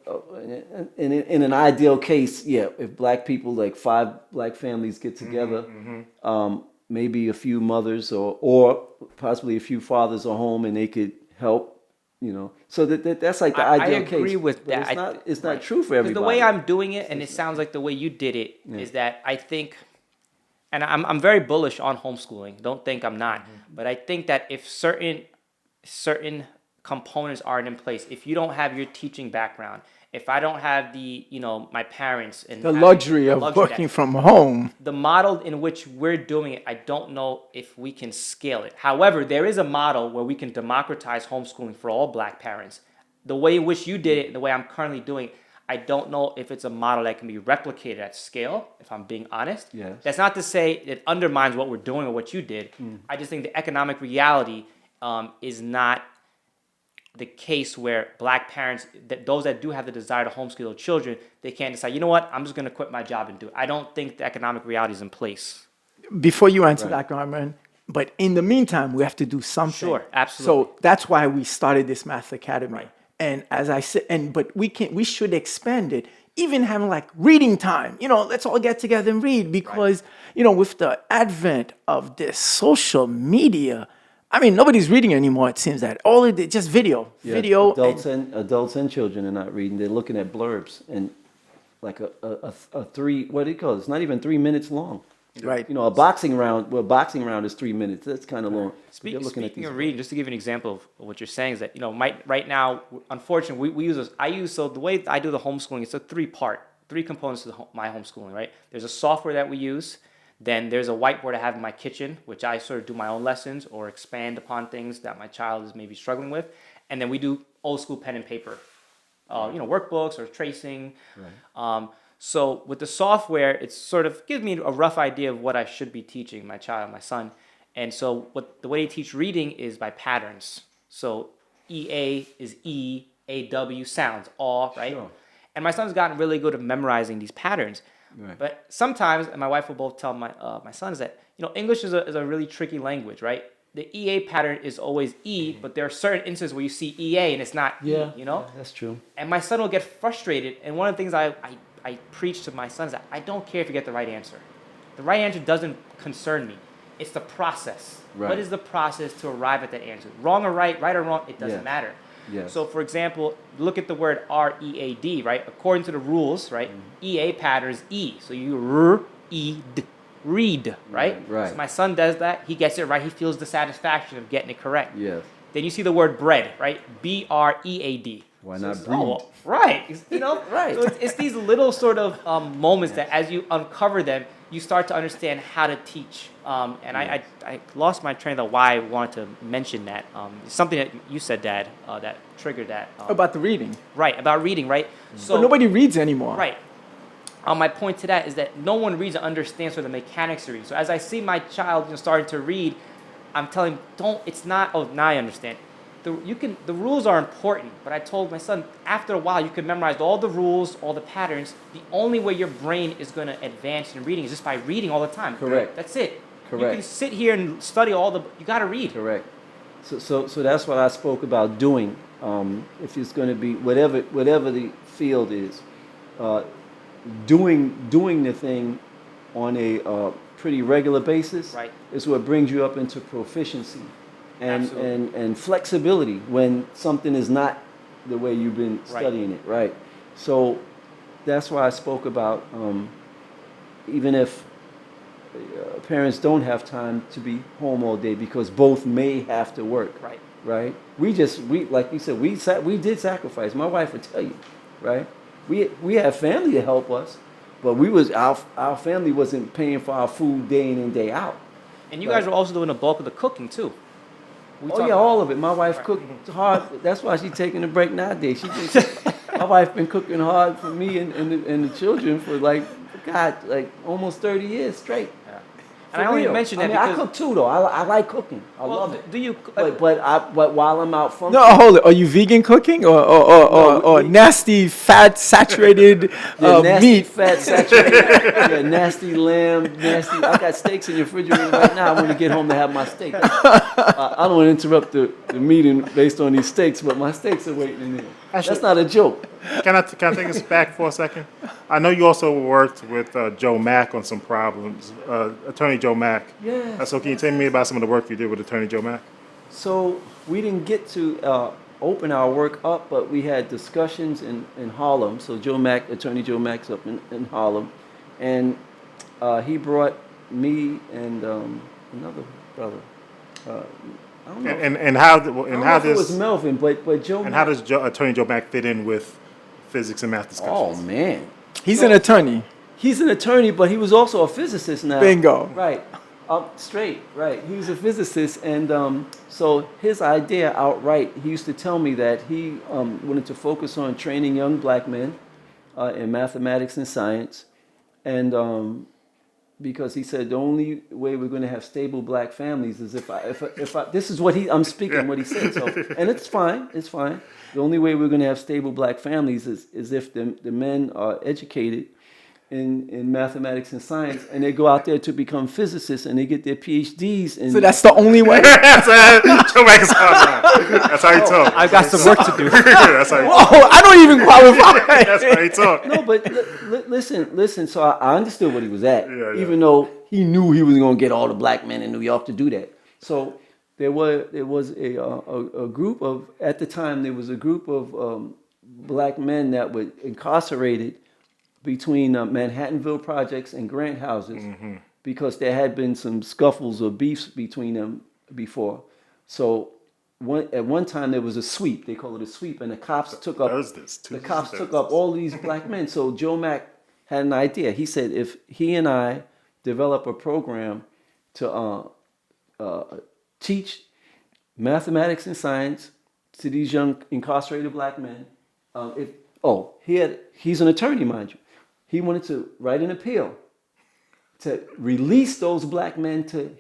In an ideal case, yeah, if black people, like 5 black families get together, maybe a few mothers or possibly a few fathers are home and they could help. So that's like the ideal case. I agree with that. It's not true for everybody. The way I'm doing it, and it sounds like the way you did it, is that I think, and I'm very bullish on homeschooling. Don't think I'm not, but I think that if certain components aren't in place, if you don't have your teaching background, if I don't have the my parents and the luxury of working from home, the model in which we're doing it, I don't know if we can scale it. However, there is a model where we can democratize homeschooling for all black parents. The way in which you did it, the way I'm currently doing it, I don't know if it's a model that can be replicated at scale, if I'm being honest. Yes. That's not to say it undermines what we're doing or what you did. I just think the economic reality is not the case where black parents, those that do have the desire to homeschool their children, they can't decide, you know what, I'm just going to quit my job and do it. I don't think the economic reality is in place. Before you answer that, Rahman, but in the meantime, we have to do something. Sure, absolutely. So that's why we started this Math Academy. Right. And as I said, but we should expand it. Even having like reading time, let's all get together and read because, with the advent of this social media, I mean, nobody's reading anymore. It seems that all of it just video. Adults and children are not reading. They're looking at blurbs and like a 3. What do you call it? It's not even 3 minutes long. Right. A boxing round. Well, boxing round is 3 minutes. That's kind of long. Speaking of reading, just to give you an example of what you're saying is that right now, unfortunately, we use this. So the way I do the homeschooling, it's a 3 components to my homeschooling. Right. There's a software that we use. Then there's a whiteboard I have in my kitchen, which I sort of do my own lessons or expand upon things that my child is maybe struggling with. And then we do old school pen and paper, workbooks or tracing. Right. So with the software, it sort of gives me a rough idea of what I should be teaching my son. And so the way they teach reading is by patterns. So EA is E, AW sounds, aw, right? Sure. And my son's gotten really good at memorizing these patterns. Right. But sometimes, and my wife will both tell my sons that English is a really tricky language, right? The EA pattern is always E, but there are certain instances where you see EA and it's not E, Yeah, that's true. And my son will get frustrated. And one of the things I preach to my son is that I don't care if you get the right answer. The right answer doesn't concern me. It's the process. Right. What is the process to arrive at that answer? Wrong or right or wrong, it doesn't matter. Yes. So, for example, look at the word READ, right? According to the rules, right? EA pattern is E. So you R-E-D, read, right? Right. So my son does that. He gets it right. He feels the satisfaction of getting it correct. Yes. Then you see the word bread, right? B-R-E-A-D. Why not breed? Right. Right. So it's these little sort of moments that as you uncover them, you start to understand how to teach. And I lost my train of why I wanted to mention that. Something that you said, Dad, that triggered that. About the reading. Right, about reading, right? So but nobody reads anymore. Right. My point to that is that no one reads and understands sort of the mechanics of reading. So as I see my child starting to read, I'm telling him, now I understand. The rules are important, but I told my son, after a while, you can memorize all the rules, all the patterns. The only way your brain is going to advance in reading is just by reading all the time. Correct. That's it. Correct. You can sit here and study you got to read. Correct. So that's what I spoke about doing. If it's going to be whatever the field is, doing the thing on a pretty regular basis is what brings you up into proficiency. And flexibility when something is not the way you've been studying it, right? So that's why I spoke about even if parents don't have time to be home all day because both may have to work, right? We like you said, we did sacrifice. My wife would tell you, right? We had family to help us, but our family wasn't paying for our food day in and day out. And you guys were also doing the bulk of the cooking too. All of it. My wife cooked hard. That's why she's taking a break nowadays. My wife been cooking hard for me and the children for like almost 30 years straight. Yeah. And I only mention that I because cook too, though. I like cooking. I love it. Do you? But while I'm out functioning, No, hold it. Are you vegan cooking or nasty fat saturated nasty meat? fat saturated, nasty lamb, nasty. I got steaks in the refrigerator right now. I want to get home to have my steak. I don't want to interrupt the meeting based on these steaks, but my steaks are waiting in there. That's not a joke. Can I take us back for a second? I know you also worked with Joe Mack on some problems, Attorney Joe Mack. Yes. So can you tell me about some of the work you did with Attorney Joe Mack? So we didn't get to open our work up, but we had discussions in Harlem. So Attorney Joe Mack's up in Harlem, and he brought me and another brother. I don't know. And how It was Melvin, but Joe. And how does Attorney Joe Mack fit in with physics and math discussions? Oh man, He's an attorney. he's an attorney, but he was also a physicist now. Bingo. Right, up straight. Right, he was a physicist, and so his idea outright, he used to tell me that he wanted to focus on training young black men in mathematics and science, and because he said the only way we're going to have stable black families is if I this is what I'm speaking what he said. So, and it's fine. The only way we're going to have stable black families is if the men are educated in mathematics and science, and they go out there to become physicists and they get their PhDs. So that's the only way? That's how he talk. I've got some work to do. That's how he talk. Oh, I don't even qualify. That's how he talk. No, but listen. So I understood what he was at, Yeah. even though he knew he was going to get all the black men in New York to do that. So there was a group of, at the time there was a group of black men that were incarcerated between Manhattanville projects and Grant houses, because there had been some scuffles or beefs between them before. So at one time there was a sweep. They call it a sweep, and the cops took up all these black men. So Joe Mack had an idea. He said if he and I develop a program to teach mathematics and science to these young incarcerated black men, he's an attorney, mind you. He wanted to write an appeal to release those black men to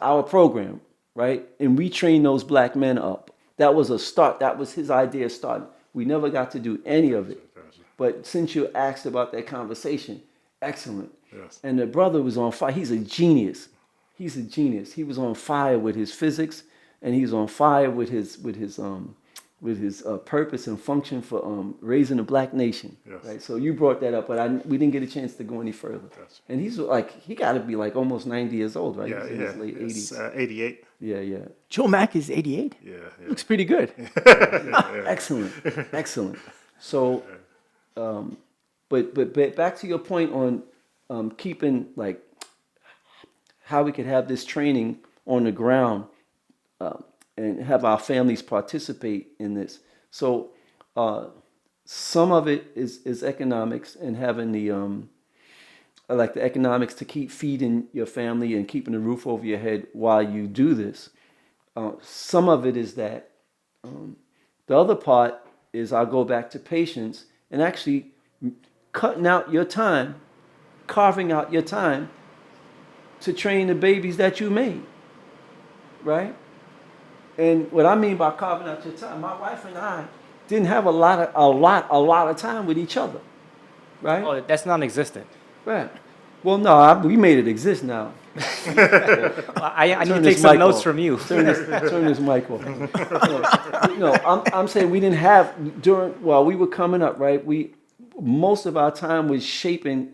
our program, right? And we train those black men up. That was a start. That was his idea of starting. We never got to do any of it. But since you asked about that conversation, excellent. Yes. And the brother was on fire. He's a genius. He was on fire with his physics, and he's on fire with his purpose and function for raising a black nation. Yes. Right. So you brought that up, but we didn't get a chance to go any further. Yes. And he's he got to be like almost 90 years old, right? Yeah, he's in his late 80s. 88. Yeah. Joe Mack is 88? Yeah. Looks pretty good. Excellent. So, but back to your point on keeping like how we could have this training on the ground and have our families participate in this. So some of it is economics and having the the economics to keep feeding your family and keeping the roof over your head while you do this. Some of it is that. The other part is I'll go back to patience and actually carving out your time to train the babies that you made, right? And what I mean by carving out your time, my wife and I didn't have a lot of time with each other, right? Oh, that's non-existent. Right. Well, no, we made it exist now. I need to take some notes from you. Turn this mic off. I'm saying we didn't have while we were coming up, right? Most of our time was shaping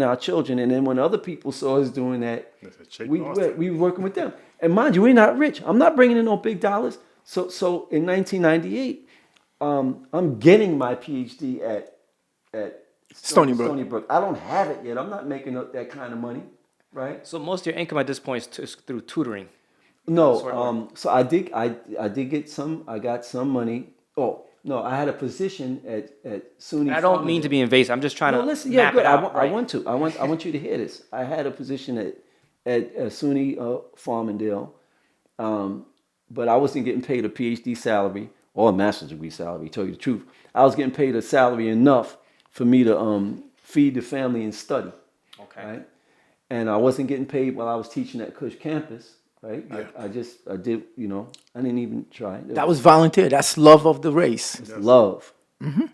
our children, and then when other people saw us doing that, we were working with them. And mind you, we're not rich. I'm not bringing in no big dollars. So in 1998, I'm getting my PhD at Stony Brook. I don't have it yet. I'm not making that kind of money, right? So most of your income at this point is through tutoring. No, so I did get some. I got some money. Oh no, I had a position at SUNY. I don't mean to be invasive. I'm just trying to listen. map Good. it out. I want to. I want you to hear this. I had a position at SUNY Farmingdale, but I wasn't getting paid a PhD salary or a master's degree salary. To tell you the truth, I was getting paid a salary enough for me to feed the family and study. Okay. Right? and I wasn't getting paid while I was teaching at Cush campus. Right, yeah. I did, I didn't even try. That was volunteer. That's love of the race. It's love. Mm-hmm.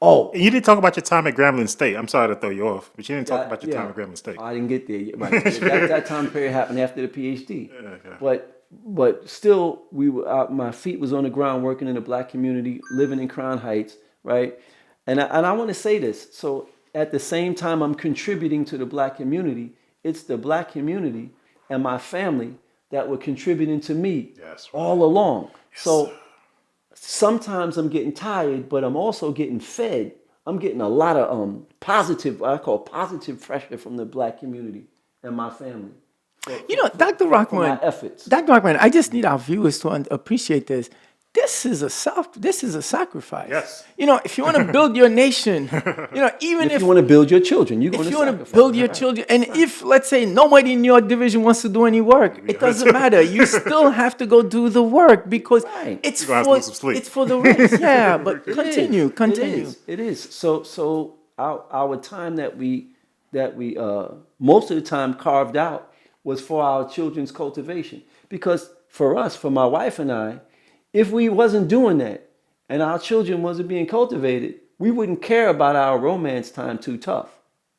Oh, and you didn't talk about your time at Grambling State. I'm sorry to throw you off, but you didn't talk about your time at Grambling State. I didn't get there yet. Right. that time period happened after the PhD. Okay. But still, my feet was on the ground working in the black community, living in Crown Heights, right? And I want to say this. So at the same time I'm contributing to the black community, it's the black community and my family that were contributing to me all along. Yes, so sometimes I'm getting tired, but I'm also getting fed. I'm getting a lot of positive pressure from the black community and my family. Dr. Rahman, my efforts. Dr. Rahman, I just need our viewers to appreciate this. This is a sacrifice. Yes. If you want to build your nation, even if you want to build your children, you're going to want to build your children, and if, let's say, nobody in your division wants to do any work, it doesn't matter. You still have to go do the work because it's for the race. Yeah, but continue. It is. So our time that we most of the time carved out was for our children's cultivation, because for my wife and I, if we wasn't doing that and our children wasn't being cultivated, we wouldn't care about our romance time too tough,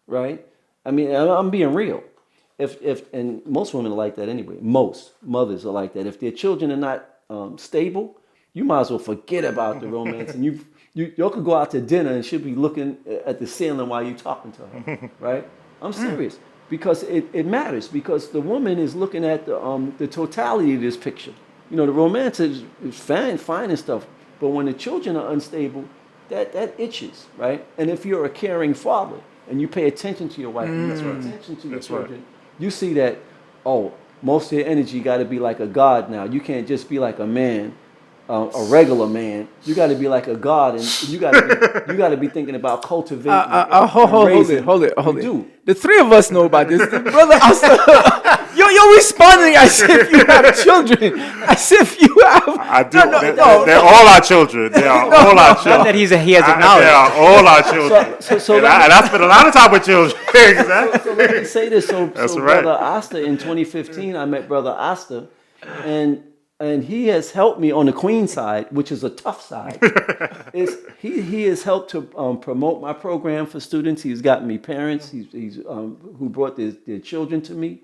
right? I mean, I'm being real. And most women are like that anyway. Most mothers are like that. If their children are not stable, you might as well forget about the romance. And y'all could go out to dinner and she'll be looking at the ceiling while you're talking to her, right? I'm serious. Because it matters. Because the woman is looking at the totality of this picture. The romance is fine and stuff, but when the children are unstable, that itches, right? And if you're a caring father and you pay attention to your wife, and you pay attention to your children, you see that, most of your energy got to be like a god now. You can't just be like a man, a regular man. You got to be like a god, and you got to be thinking about cultivating. Hold it. The three of us know about this. Brother Oster, you're responding as if you have children. As if you have. I do. They're all our children. They are all our children. Not that he has acknowledged. They are all our children. And I spend a lot of time with children. Exactly. So let me say this. So Brother Oster, in 2015, I met Brother Oster, and he has helped me on the queen side, which is a tough side. He has helped to promote my program for students. He's gotten me parents who brought their children to me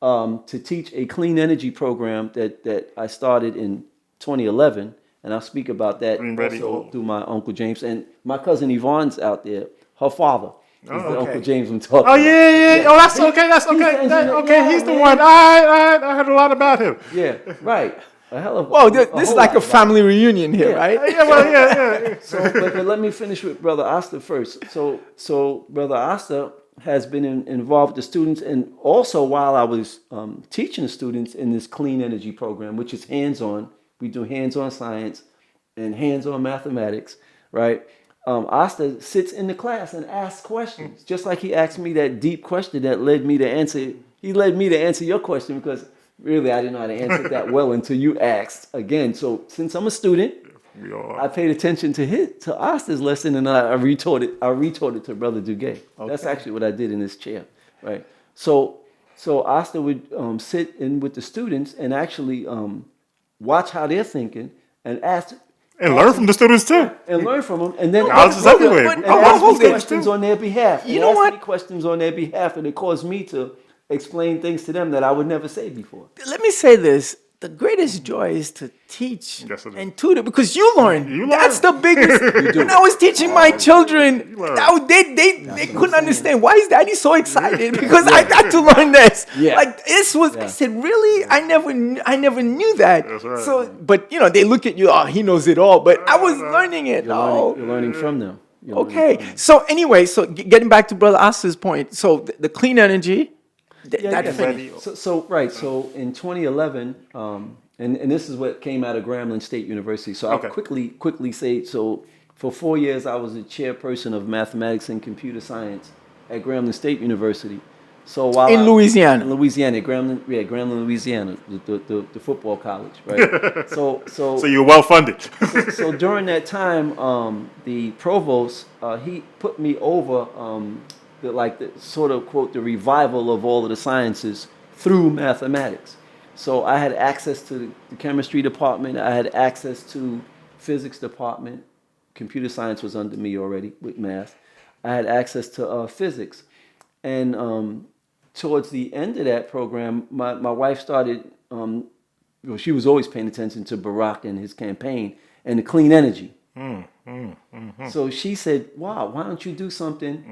to teach a clean energy program that I started in 2011. And I'll speak about that also through my Uncle James. And my cousin Yvonne's out there, her father. The Uncle James I'm talking about. Yeah. Oh, that's okay. He's the one. I heard a lot about him. Yeah, right. A hell of Whoa, this is like a family reunion here, right? Yeah. So, but let me finish with Brother Oster first. So Brother Oster has been involved with the students, and also while I was teaching the students in this clean energy program, which is hands-on. We do hands-on science and hands-on mathematics, right? Oster sits in the class and asks questions, just like he asked me that deep question that led me to answer. He led me to answer your question because really I didn't know how to answer it that well until you asked again. So since I'm a student, I paid attention to Oster's lesson, and I retorted to Brother Duguay. Okay. That's actually what I did in this chair, right? So Oster would sit in with the students and actually watch how they're thinking and ask. And learn from the students too. And learn from them, and then ask me questions on their behalf. You know what? Questions on their behalf, and it caused me to explain things to them that I would never say before. Let me say this. The greatest joy is to teach and tutor because you learn. That's the biggest. When I was teaching my children, they couldn't understand. Why is Daddy so excited? Because I got to learn this. Yeah. Like this was. Yeah. I said, really? I never knew that. That's right. So, but they look at you. Oh, he knows it all. But I was learning it. You're learning from them. Okay. So anyway, getting back to Brother Oster's point. So the clean energy. So in 2011, and this is what came out of Grambling State University. So I'll quickly say, so for 4 years, I was the chairperson of mathematics and computer science at Grambling State University. So while Louisiana, Grambling, Louisiana, the football college, right? So you're well funded. so during that time, the provost he put me over the sort of quote the revival of all of the sciences through mathematics. So I had access to the chemistry department. I had access to physics department. Computer science was under me already with math. I had access to physics, and towards the end of that program, my wife started. Well, she was always paying attention to Barack and his campaign and the clean energy. So she said, "Wow, why don't you do something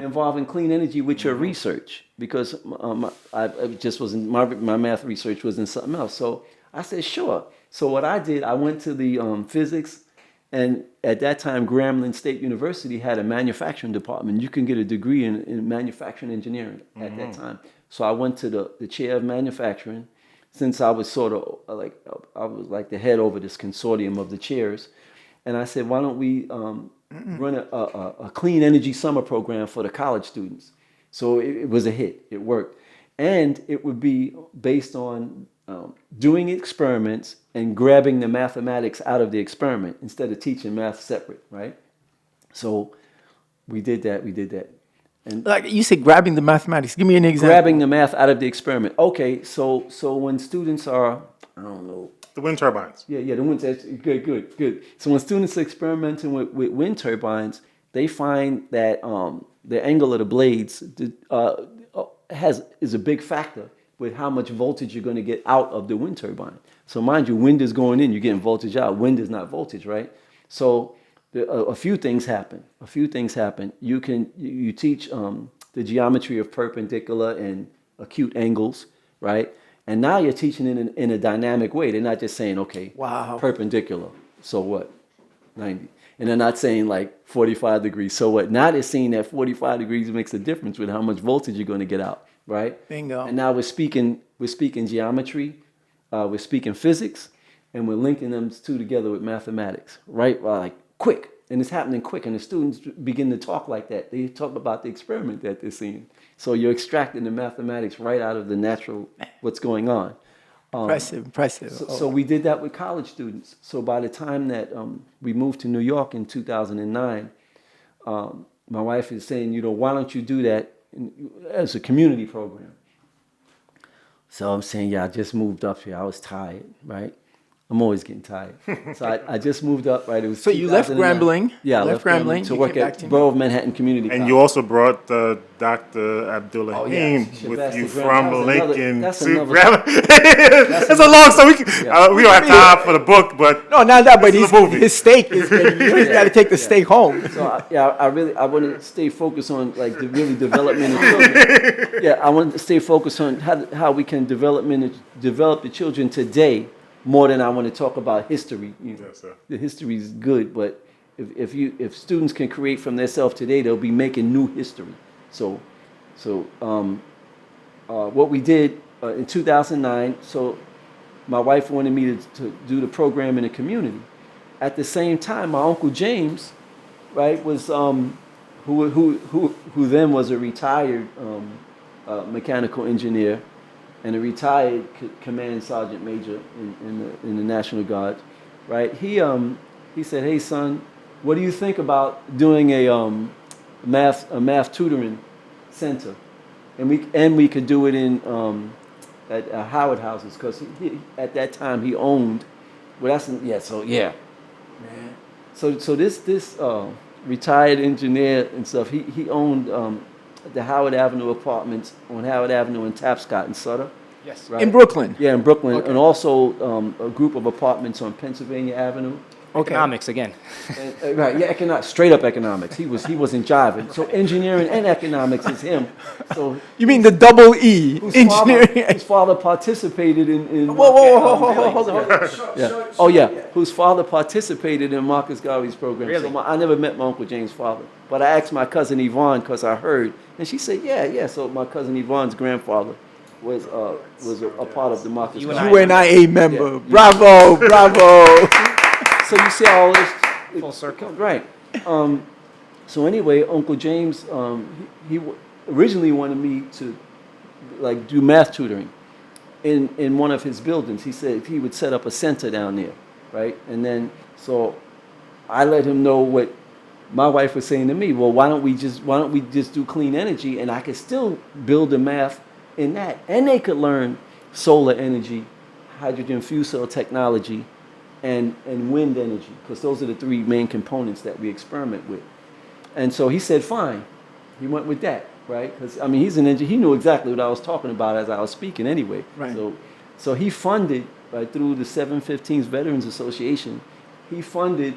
involving clean energy with your research?" Because I just wasn't my math research was in something else. So I said, "Sure." So what I did, I went to the physics, and at that time, Grambling State University had a manufacturing department. You can get a degree in manufacturing engineering at that time. So I went to the chair of manufacturing, since I was sort of I was like the head over this consortium of the chairs. And I said, why don't we run a clean energy summer program for the college students? So it was a hit. It worked. And it would be based on doing experiments and grabbing the mathematics out of the experiment instead of teaching math separate, right? So we did that. And like you said, grabbing the mathematics. Give me an example. Grabbing the math out of the experiment. Okay, so when students are, I don't know, the wind turbines. Yeah, the wind turbines. Good. So when students are experimenting with wind turbines, they find that the angle of the blades is a big factor with how much voltage you're going to get out of the wind turbine. So mind you, wind is going in, you're getting voltage out. Wind is not voltage, right? So a few things happen. You teach the geometry of perpendicular and acute angles, right? And now you're teaching it in a dynamic way. They're not just saying, okay, wow, perpendicular, so what, 90. And they're not saying like 45 degrees, so what. Now they're seeing that 45 degrees makes a difference with how much voltage you're going to get out, right? Bingo. And now we're speaking geometry, we're speaking physics, and we're linking them two together with mathematics, right? Like quick. And it's happening quick, and the students begin to talk like that. They talk about the experiment that they're seeing. So you're extracting the mathematics right out of the natural, what's going on. Impressive. So we did that with college students. So by the time that we moved to New York in 2009, my wife is saying, why don't you do that as a community program? So I'm saying, I just moved up here. I was tired, right? I'm always getting tired. So I just moved up, right? It was so you left Grambling. Yeah, I left Grambling to work at Borough of Manhattan Community College. And you also brought Dr. Abdulrahim with you from Lincoln to Grambling. That's a long story. We don't have time for the book, but no, not that. But his steak is. He's got to take the steak home. So I want to stay focused on like the really development of children. Yeah, I want to stay focused on how we can develop the children today. More than I want to talk about history. Yes, sir. The history is good, but if students can create from themselves today, they'll be making new history. So what we did in 2009. So my wife wanted me to do the program in the community. At the same time, my uncle James, right, was who then was a retired mechanical engineer. And a retired command sergeant major in the National Guard, right? He said, "Hey son, what do you think about doing a math tutoring center, and we could do it in at Howard houses because at that time he owned. Well, So this retired engineer and stuff, he owned. The Howard Avenue apartments on Howard Avenue in Tapscott and Sutter. Yes. Right? In Brooklyn. Yeah, in Brooklyn. Okay. And also a group of apartments on Pennsylvania Avenue. Okay. Economics again. Right, yeah, straight up economics. He wasn't jiving. So engineering and economics is him. So you mean the double E? Engineering. Whose father participated in Whoa, hold on. Whose father participated in Marcus Garvey's program. Really? So I never met my Uncle James' father. But I asked my cousin Yvonne because I heard. And she said, yeah. So my cousin Yvonne's grandfather was a part of the Marcus Garvey. UNIA member. Yeah. Bravo. So you see all this full circle, right? So anyway, Uncle James, he originally wanted me to like do math tutoring in one of his buildings. He said he would set up a center down there, right? And then so I let him know what my wife was saying to me, well, why don't we just do clean energy, and I could still build the math in that, and they could learn solar energy, hydrogen fuel cell technology, and wind energy, because those are the three main components that we experiment with. And so he said, fine. He went with that, right? Because, I mean, he's an engineer. He knew exactly what I was talking about as I was speaking anyway. Right. So he funded, right, through the 715s Veterans Association, he funded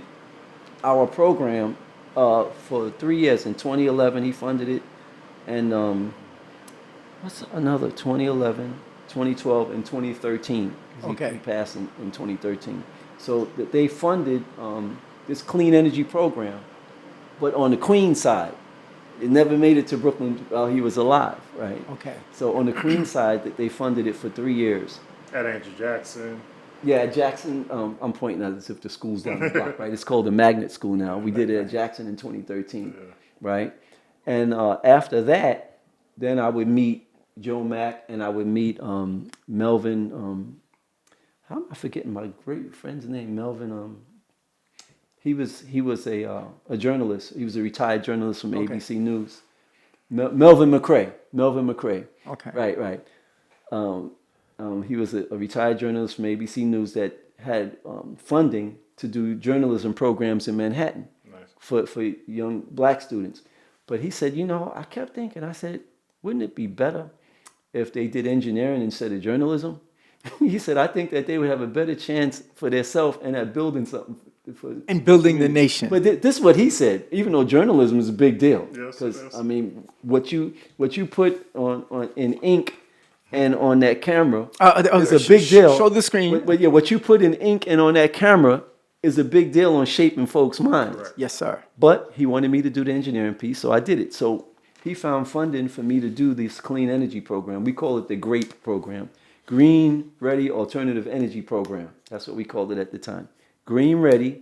our program for 3 years. In 2011, he funded it. And what's another? 2011, 2012, and 2013. Okay. He passed in 2013. So they funded this clean energy program, but on the Queen side. It never made it to Brooklyn while he was alive, right? Okay. So on the Queen side, they funded it for 3 years. At Andrew Jackson. Yeah, at Jackson, I'm pointing out as if the school's down the block, right? It's called the Magnet School now. We did it at Jackson in 2013, right? And after that, then I would meet Joe Mack, and I would meet Melvin. How am I forgetting my great friend's name? Melvin. He was a journalist. He was a retired journalist from ABC News. Melvin McCrae. Okay. Right. He was a retired journalist from ABC News that had funding to do journalism programs in Manhattan for young black students. But he said, I kept thinking, I said, wouldn't it be better if they did engineering instead of journalism? He said, I think that they would have a better chance for themselves and at building something. And building the nation. But this is what he said. Even though journalism is a big deal, because Yes. I mean, what you put on in ink and on that camera is a big deal. Show the screen. But yeah, what you put in ink and on that camera is a big deal on shaping folks' minds. Right. Yes, sir. But he wanted me to do the engineering piece, so I did it. So he found funding for me to do this clean energy program. We call it the GREAT program, Green Ready Alternative Energy Program. That's what we called it at the time. Green Ready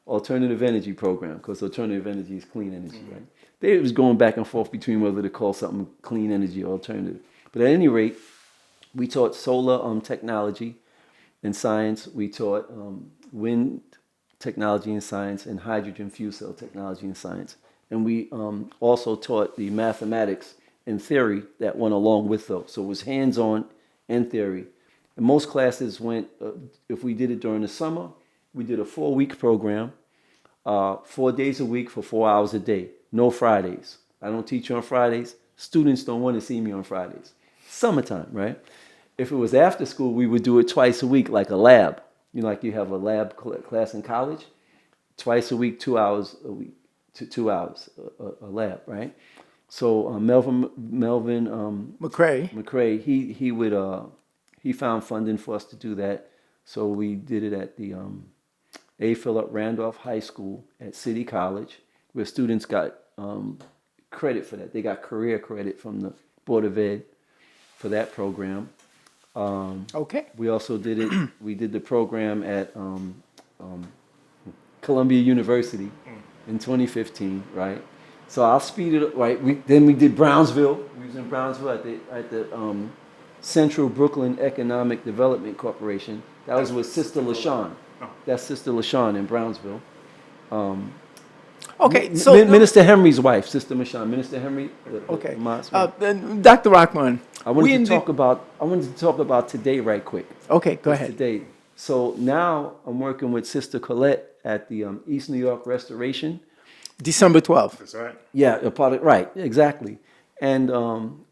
Alternative Energy Program, because alternative energy is clean energy, right? They was going back and forth between whether to call something clean energy or alternative. But at any rate, we taught solar technology and science. We taught wind technology and science and hydrogen fuel cell technology and science. And we also taught the mathematics and theory that went along with those. So it was hands-on and theory. And most classes went, if we did it during the summer, we did a 4-week program, 4 days a week for 4 hours a day. No Fridays. I don't teach on Fridays. Students don't want to see me on Fridays. Summertime, right? If it was after school, we would do it twice a week, like a lab. Like you have a lab class in college. Twice a week, 2 hours a week, 2 hours, a lab, right? So Melvin McCrae, he found funding for us to do that. So we did it at the A. Philip Randolph High School at City College, where students got credit for that. They got career credit from the Board of Ed for that program. Okay. We also did it. We did the program at Columbia University in 2015, right? So I'll speed it up, right? Then we did Brownsville. We was in Brownsville at the Central Brooklyn Economic Development Corporation. That was with Sister LaShawn. That's Sister LaShawn in Brownsville. Okay, so Minister Henry's wife, Sister LaShawn. Minister Henry. Okay. Dr. Rahman. I wanted to talk about today right quick. Okay, go ahead. Today. So now I'm working with Sister Colette at the East New York Restoration. December 12th. That's right. Yeah, a part of, right, exactly. And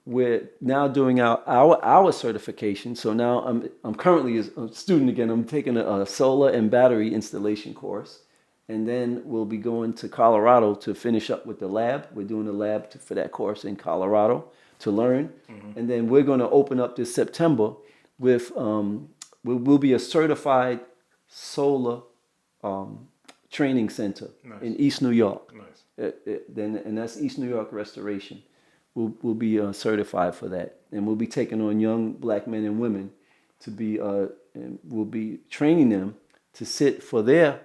we're now doing our certification. So now I'm currently a student again. I'm taking a solar and battery installation course. And then we'll be going to Colorado to finish up with the lab. We're doing the lab for that course in Colorado to learn. Mm-hmm. And then we're going to open up this September with, we'll be a certified solar training center in East New York. Nice. And that's East New York Restoration. We'll be certified for that. And we'll be taking on young black men and women to be, and we'll be training them to sit for their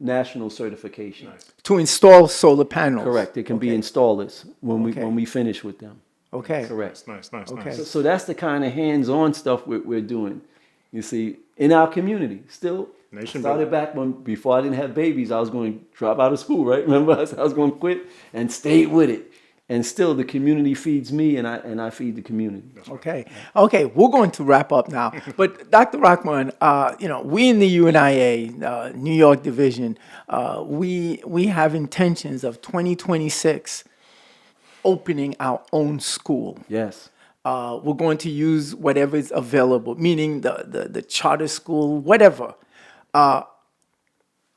national certification. Nice. To install solar panels. Correct. They can be installers when we finish with them. Okay. Correct. Nice. Okay. So that's the kind of hands-on stuff we're doing. You see, in our community, still Nation Started building. back before I didn't have babies. I was going to drop out of school, right? Remember, I was going to quit and stayed with it. And still, the community feeds me, and I feed the community. Okay, we're going to wrap up now. But Dr. Rahman, we in the UNIA, New York division, we have intentions of 2026 opening our own school. Yes. We're going to use whatever is available, meaning the charter school, whatever.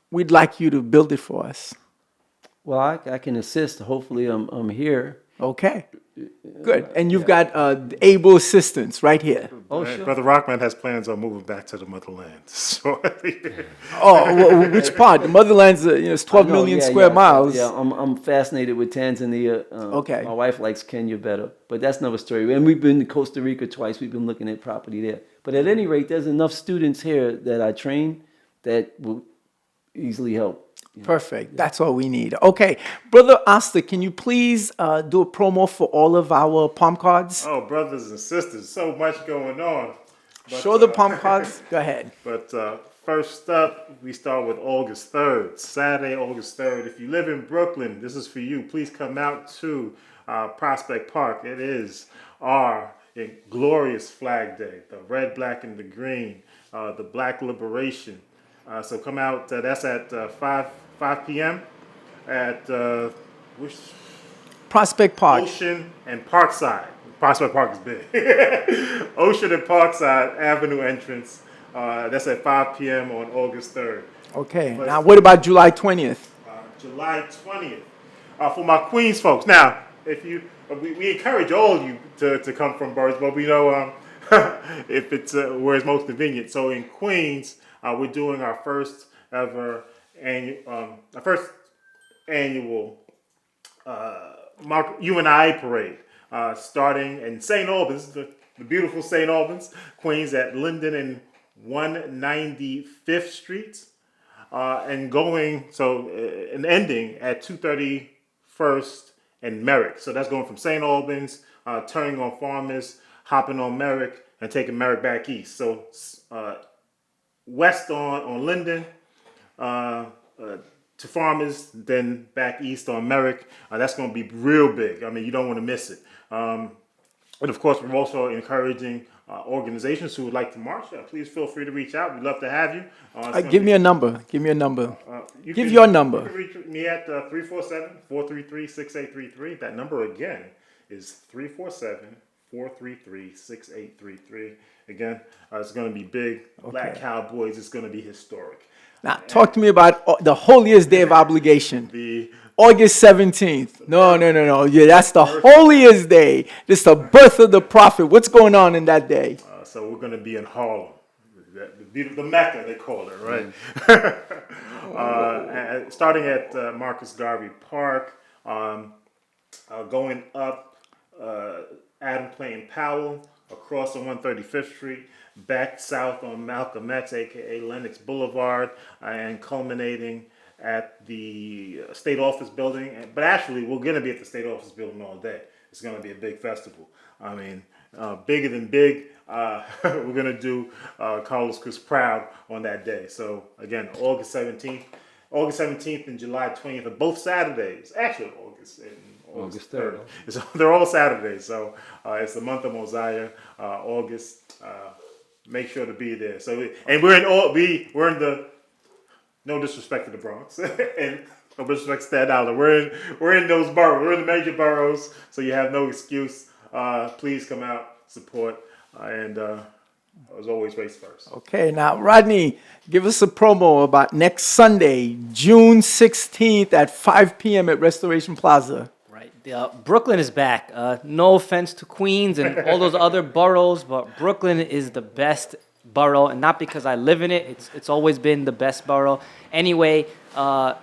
We'd like you to build it for us. Well, I can assist. Hopefully, I'm here. Okay. Good. And you've got able assistants right here. Oh, sure. Brother Rockman has plans on moving back to the motherland. So, Oh, which part? The motherland's it's 12 million square miles. Yeah, I'm fascinated with Tanzania. Okay. My wife likes Kenya better, but that's another story. And we've been to Costa Rica twice. We've been looking at property there. But at any rate, there's enough students here that I train that will easily help. Perfect. That's all we need. Okay. Brother Oster, can you please do a promo for all of our palm cards? oh, brothers and sisters, so much going on. But, Show the palm cards. Go ahead. But first up, we start with August 3rd, Saturday, August 3rd. If you live in Brooklyn, this is for you. Please come out to Prospect Park. It is our glorious Flag Day, the red, black, and the green, the Black Liberation. So come out. That's at 5 p.m. at which Prospect Park. Ocean and Parkside. Prospect Park is big. Ocean and Parkside Avenue entrance. That's at 5 p.m. on August 3rd. Okay. Now, what about July 20th? July 20th. For my Queens folks. Now, if you, we encourage all of you to come from boroughs, but we know if it's where it's most convenient. So in Queens, we're doing our first ever annual UNI parade, starting in St. Albans, the beautiful St. Albans, Queens, at Linden and 195th Street, and going and ending at 231st and Merrick. So that's going from St. Albans, turning on Farmers, hopping on Merrick, and taking Merrick back east. So west on Linden, to Farmers, then back east on Merrick. That's going to be real big. I mean, you don't want to miss it. And of course, we're also encouraging organizations who would like to march. Please feel free to reach out. We'd love to have you. Give me a number. Give me a number. Give your number. You can reach me at 347-433-6833. That number again is 347-433-6833. Again, it's going to be big. Black Cowboys. It's going to be historic. Now, talk to me about the holiest day of obligation. August 17th. No. Yeah, that's the holiest day. This is the birth of the prophet. What's going on in that day? So we're going to be in Harlem. The Mecca, they call it, right? Starting at Marcus Garvey Park, going up Adam Plain Powell, across on 135th Street, back south on Malcolm X, a.k.a. Lenox Boulevard, and culminating at the State Office Building. But actually, we're going to be at the State Office Building all day. It's going to be a big festival. I mean, bigger than big. We're going to do Carlos Cruz proud on that day. So, again, August 17th and July 20th are both Saturdays. Actually, August 3rd. They're all Saturdays. So, it's the month of Mosiah, August. Make sure to be there. So, and we're in the, no disrespect to the Bronx, and no disrespect to Staten Island. We're in those boroughs. We're in the major boroughs, so you have no excuse. Please come out, support, and as always, race first. Okay, now Rodney, give us a promo about next Sunday, June 16th at 5 p.m. at Restoration Plaza. Brooklyn is back. No offense to Queens and all those other boroughs, but Brooklyn is the best borough, and not because I live in it. It's always been the best borough. Anyway, the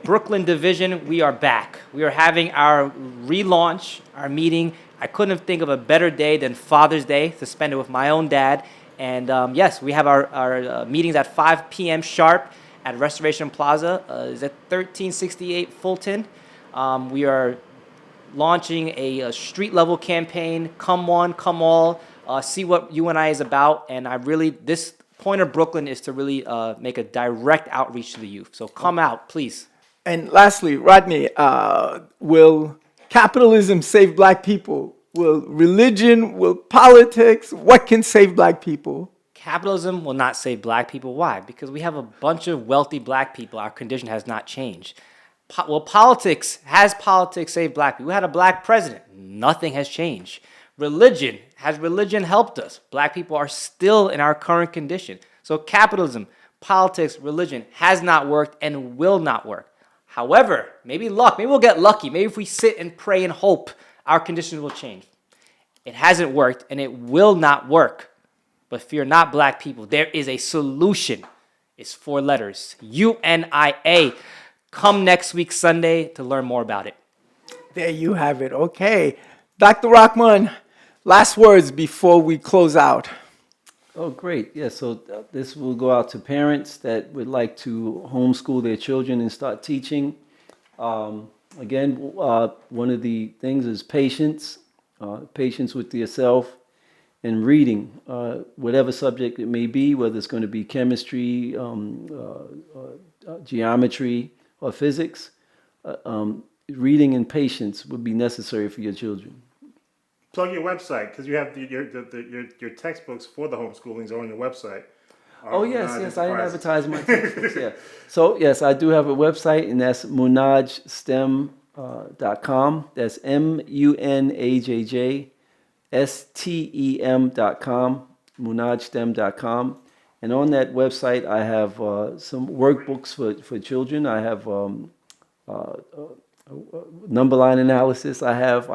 Brooklyn division, we are back. We are having our relaunch, our meeting. I couldn't think of a better day than Father's Day to spend it with my own dad. And yes, we have our meetings at 5 p.m. sharp at Restoration Plaza. Is it 1368 Fulton? We are launching a street-level campaign, come one, come all, see what UNI is about. And this point of Brooklyn is to really make a direct outreach to the youth. So come out, please. And lastly, Rodney, will capitalism save black people? Will religion, will politics, what can save black people? Capitalism will not save black people. Why? Because we have a bunch of wealthy black people. Our condition has not changed. Politics saved black people? We had a black president. Nothing has changed. Has religion helped us? Black people are still in our current condition. So capitalism, politics, religion has not worked and will not work. However, maybe we'll get lucky. Maybe if we sit and pray and hope, our conditions will change. It hasn't worked and it will not work. But fear not, black people. There is a solution. It's 4 letters. UNIA. Come next week, Sunday, to learn more about it. There you have it. Okay. Dr. Rahman, last words before we close out. Oh, great. Yeah, so this will go out to parents that would like to homeschool their children and start teaching. Again, one of the things is patience, patience with yourself, and reading, whatever subject it may be, whether it's going to be chemistry, geometry, or physics. Reading and patience would be necessary for your children. Plug your website, because you have your textbooks for the homeschoolings are on your website. Oh, yes, I advertise my textbooks, yeah. So, yes, I do have a website, and that's munajstem.com. That's MUNAJJSTEM.com, munajstem.com. And on that website, I have some workbooks for children. I have number line analysis. I have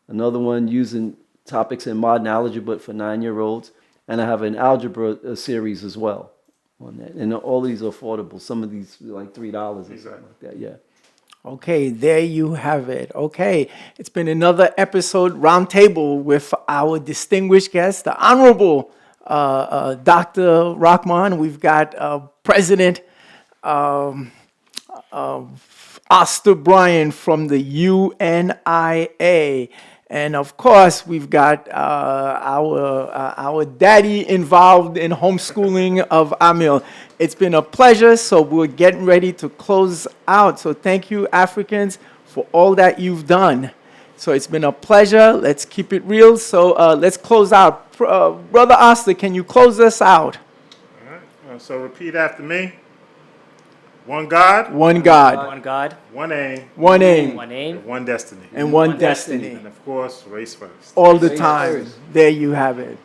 another one using topics in modern algebra for 9-year-olds. And I have an algebra series as well on that. And all these are affordable. Some of these are like $3 or something like that, yeah. Okay, there you have it. Okay, it's been another episode Roundtable with our distinguished guest, the Honorable Dr. Rahman. We've got President Oster Bryan from the UNIA. And of course, we've got our daddy involved in homeschooling of Amil. It's been a pleasure, so we're getting ready to close out. So thank you, Africans, for all that you've done. So it's been a pleasure. Let's keep it real. So let's close out. Brother Oster, can you close us out? All right. So repeat after me. One God. One God. One God. One aim. One aim. One aim. And one destiny. And one destiny. And of course, race first. All the time. There you have it.